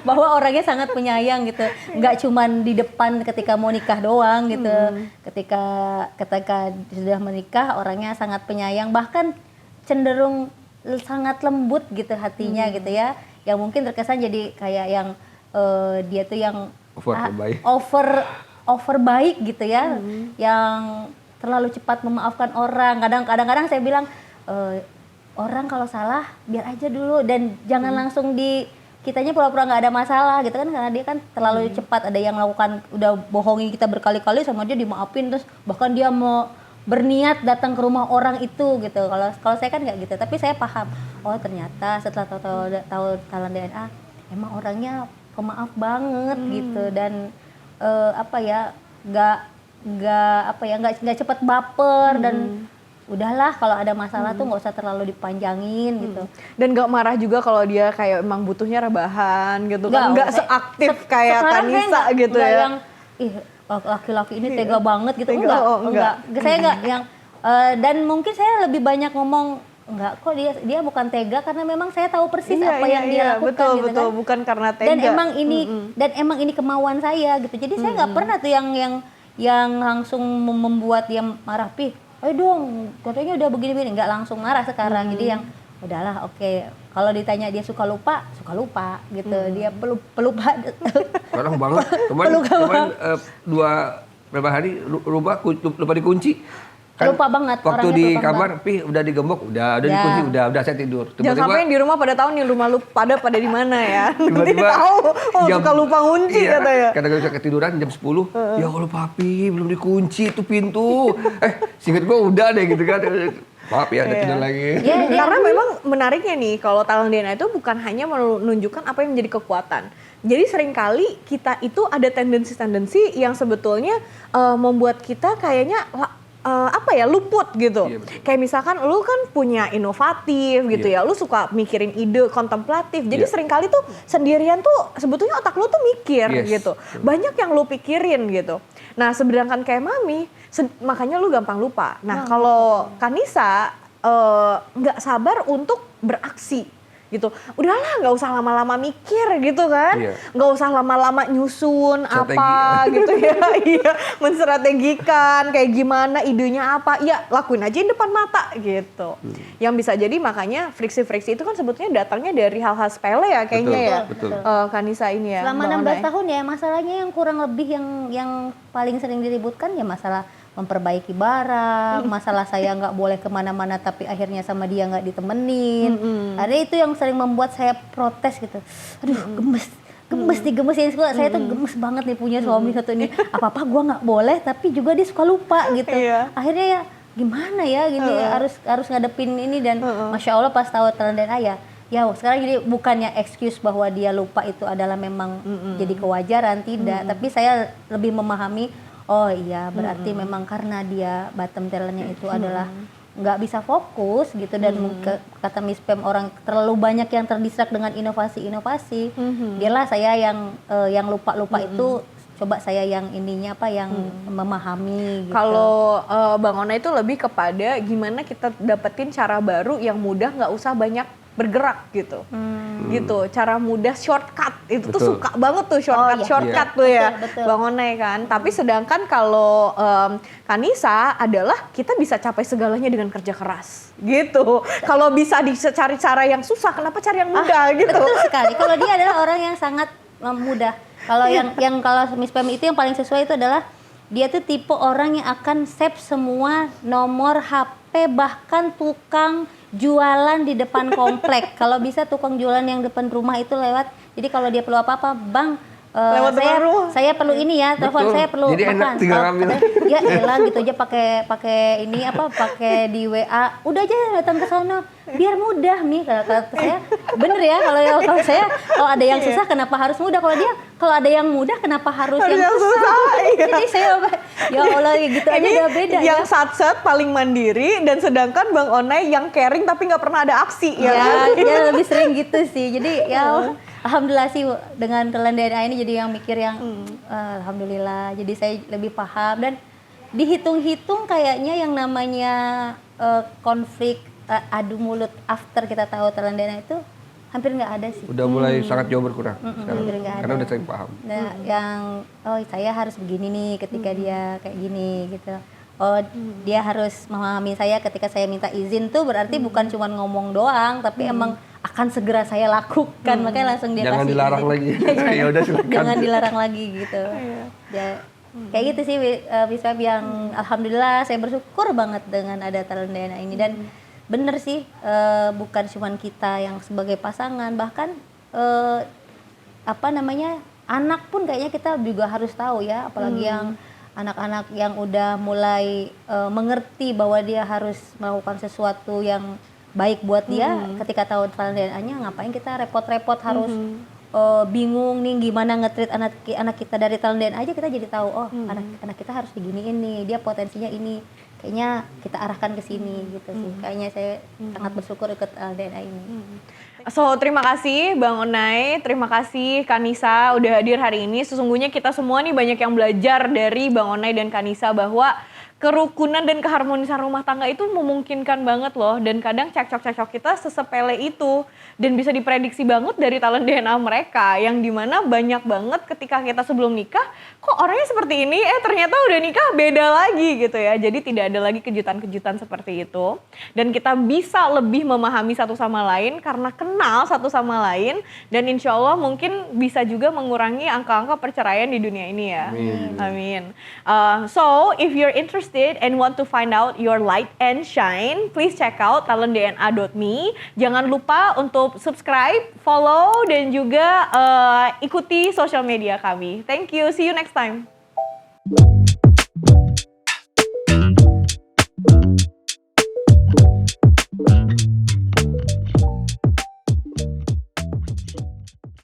bahwa orangnya sangat penyayang gitu. Nggak cuman di depan ketika mau nikah doang gitu. Ketika sudah menikah orangnya sangat penyayang, bahkan cenderung sangat lembut gitu hatinya gitu ya. Yang mungkin terkesan jadi kayak yang dia tuh yang over baik gitu ya, yang terlalu cepat memaafkan orang. Kadang-kadang saya bilang orang kalau salah biar aja dulu dan jangan langsung kitanya pura-pura nggak ada masalah gitu kan, karena dia kan terlalu cepat. Ada yang melakukan udah bohongin kita berkali-kali sama dia dimaafin, terus bahkan dia mau berniat datang ke rumah orang itu gitu. Kalau saya kan nggak gitu, tapi saya paham. Oh ternyata setelah tahu talent DNA emang orangnya pemaaf banget gitu, dan nggak cepat baper dan udahlah kalau ada masalah tuh nggak usah terlalu dipanjangin gitu. Dan nggak marah juga kalau dia kayak emang butuhnya rebahan gitu kan, nggak seaktif kayak Kanisa gitu enggak ya. Yang laki-laki ini tega banget gitu, Tega, enggak. Saya enggak yang dan mungkin saya lebih banyak ngomong enggak kok, dia bukan tega karena memang saya tahu persis apa yang dia lakukan gitu betul, kan. bukan karena tega. Dan emang ini kemauan saya gitu. Jadi saya nggak pernah tuh yang langsung membuat dia marah, ayo dong katanya udah begini-begini, nggak langsung marah sekarang. Jadi yang udahlah oke. Kalau ditanya dia suka lupa gitu. Dia pelupa. Orang banget. Kemarin berapa hari lupa dikunci. Kan Lupa banget. Waktu di kamar, udah digembok, udah dikunci, udah saya tidur. Jangan sampai yang di rumah pada tahu nih rumah lu pada di mana ya. Nanti Tiba-tiba tahu, suka lupa ngunci katanya. Kadang-kadang bisa ketiduran jam 10, ya Allah papi belum dikunci itu pintu. Singkat gua udah deh gitu kan. Maaf ya, ada tidur lagi. Karena memang menariknya nih, kalau talent DNA itu bukan hanya menunjukkan apa yang menjadi kekuatan. Jadi seringkali kita itu ada tendensi-tendensi yang sebetulnya membuat kita kayaknya luput gitu. Iya, kayak misalkan lu kan punya inovatif gitu ya, lu suka mikirin ide kontemplatif. Jadi seringkali tuh sendirian tuh sebetulnya otak lu tuh mikir gitu. Banyak yang lu pikirin gitu. Nah, sedangkan kayak Mami, makanya lu gampang lupa. Nah, kalau Kanisa nggak sabar untuk beraksi gitu. Udahlah, nggak usah lama-lama mikir gitu kan, nggak usah lama-lama nyusun apa gitu ya, menstrategikan kayak gimana, idenya apa, ya lakuin aja di depan mata gitu. Yang bisa jadi makanya friksi-friksi itu kan sebetulnya datangnya dari hal-hal sepele ya kayaknya. Betul. Kanisa ini ya. Selama 16 tahun ya, masalahnya yang kurang lebih yang paling sering diributkan ya masalah memperbaiki barang, masalah saya nggak boleh kemana-mana tapi akhirnya sama dia nggak ditemenin. Ada itu yang sering membuat saya protes gitu. Aduh, gemes ini saya tuh gemes banget nih punya suami satu ini. Apa-apa gue nggak boleh tapi juga dia suka lupa gitu. Akhirnya ya gimana ya gini, harus ngadepin ini. Dan Masya Allah pas tahu talent DNA ya sekarang jadi bukannya excuse bahwa dia lupa itu adalah memang jadi kewajaran, tidak. Tapi saya lebih memahami, oh iya berarti memang karena dia bottom talentnya itu adalah nggak bisa fokus gitu. Dan kata Miss Pam, orang terlalu banyak yang terdistrak dengan inovasi-inovasi. Dialah saya yang lupa-lupa itu, coba saya yang ininya yang memahami gitu. Kalau Bang Ona itu lebih kepada gimana kita dapetin cara baru yang mudah, nggak usah banyak bergerak gitu. Gitu, cara mudah shortcut itu tuh suka banget tuh shortcut tuh ya. Betul. Bang Ona kan. Tapi sedangkan kalau Kanisa adalah kita bisa capai segalanya dengan kerja keras gitu. Kalau bisa dicari cara yang susah, kenapa cari yang mudah gitu. Betul sekali. Kalau dia adalah orang yang sangat mudah. Kalau yang kalau Miss Pam itu yang paling sesuai itu adalah dia tuh tipe orang yang akan save semua nomor HP, bahkan tukang jualan di depan komplek. Kalau bisa tukang jualan yang depan rumah itu lewat. Jadi kalau dia perlu apa-apa, Bang, Lewat depan rumah. saya perlu ini ya, telepon Betul. saya perlu Jadi makan. enak tinggal ngambil. Ya elah gitu aja pakai ini pakai di WA. Udah aja datang ke sana. Biar mudah Mi kata saya. Bener ya kalau saya kalau ada yang susah kenapa harus mudah, kalau ada yang mudah kenapa harus yang susah. Jadi saya ya Allah gitu aja udah beda ya. Yang satset paling mandiri dan sedangkan Bang Onai yang caring tapi nggak pernah ada aksi ya. Ya lebih sering gitu sih. Jadi ya alhamdulillah sih dengan talent DNA ini jadi yang mikir yang alhamdulillah. Jadi saya lebih paham dan dihitung-hitung kayaknya yang namanya konflik adu mulut after kita tahu talent DNA itu hampir nggak ada sih. Udah mulai sangat jauh berkurang sekarang. Hampir nggak ada. Karena udah sering paham. Nah, yang saya harus begini nih ketika dia kayak gini gitu. Oh, dia harus memahami saya ketika saya minta izin tuh berarti bukan cuma ngomong doang, tapi emang akan segera saya lakukan. Makanya langsung dia Jangan kasih dilarang izin. lagi. Ya udah silakan. Jangan dilarang lagi gitu. Ya, kayak gitu sih Wiswab yang alhamdulillah saya bersyukur banget dengan ada talent DNA ini dan bener sih bukan cuma kita yang sebagai pasangan, bahkan anak pun kayaknya kita juga harus tahu ya, apalagi yang anak-anak yang udah mulai mengerti bahwa dia harus melakukan sesuatu yang baik buat dia ketika tahu talent DNA-nya, ngapain kita repot-repot harus bingung nih gimana nge-treat anak kita dari talent DNA aja kita jadi tahu anak kita harus diginiin nih, dia potensinya ini, kayaknya kita arahkan ke sini gitu sih. Kayaknya saya sangat bersyukur ikut DNA ini. So, terima kasih Bang Onai, terima kasih Kanisa udah hadir hari ini. Sesungguhnya kita semua nih banyak yang belajar dari Bang Onai dan Kanisa bahwa kerukunan dan keharmonisan rumah tangga itu memungkinkan banget loh. Dan kadang cekcok-cekcok kita sesepele itu. Dan bisa diprediksi banget dari talent DNA mereka. Yang dimana banyak banget ketika kita sebelum nikah, kok orangnya seperti ini, ternyata udah nikah beda lagi gitu ya. Jadi tidak ada lagi kejutan-kejutan seperti itu. Dan kita bisa lebih memahami satu sama lain karena kenal satu sama lain. Dan insya Allah mungkin bisa juga mengurangi angka-angka perceraian di dunia ini ya. Amin. So, if you're interested and want to find out your light and shine, please check out talentdna.me. Jangan lupa untuk subscribe, follow, dan juga ikuti sosial media kami. Thank you. See you next time.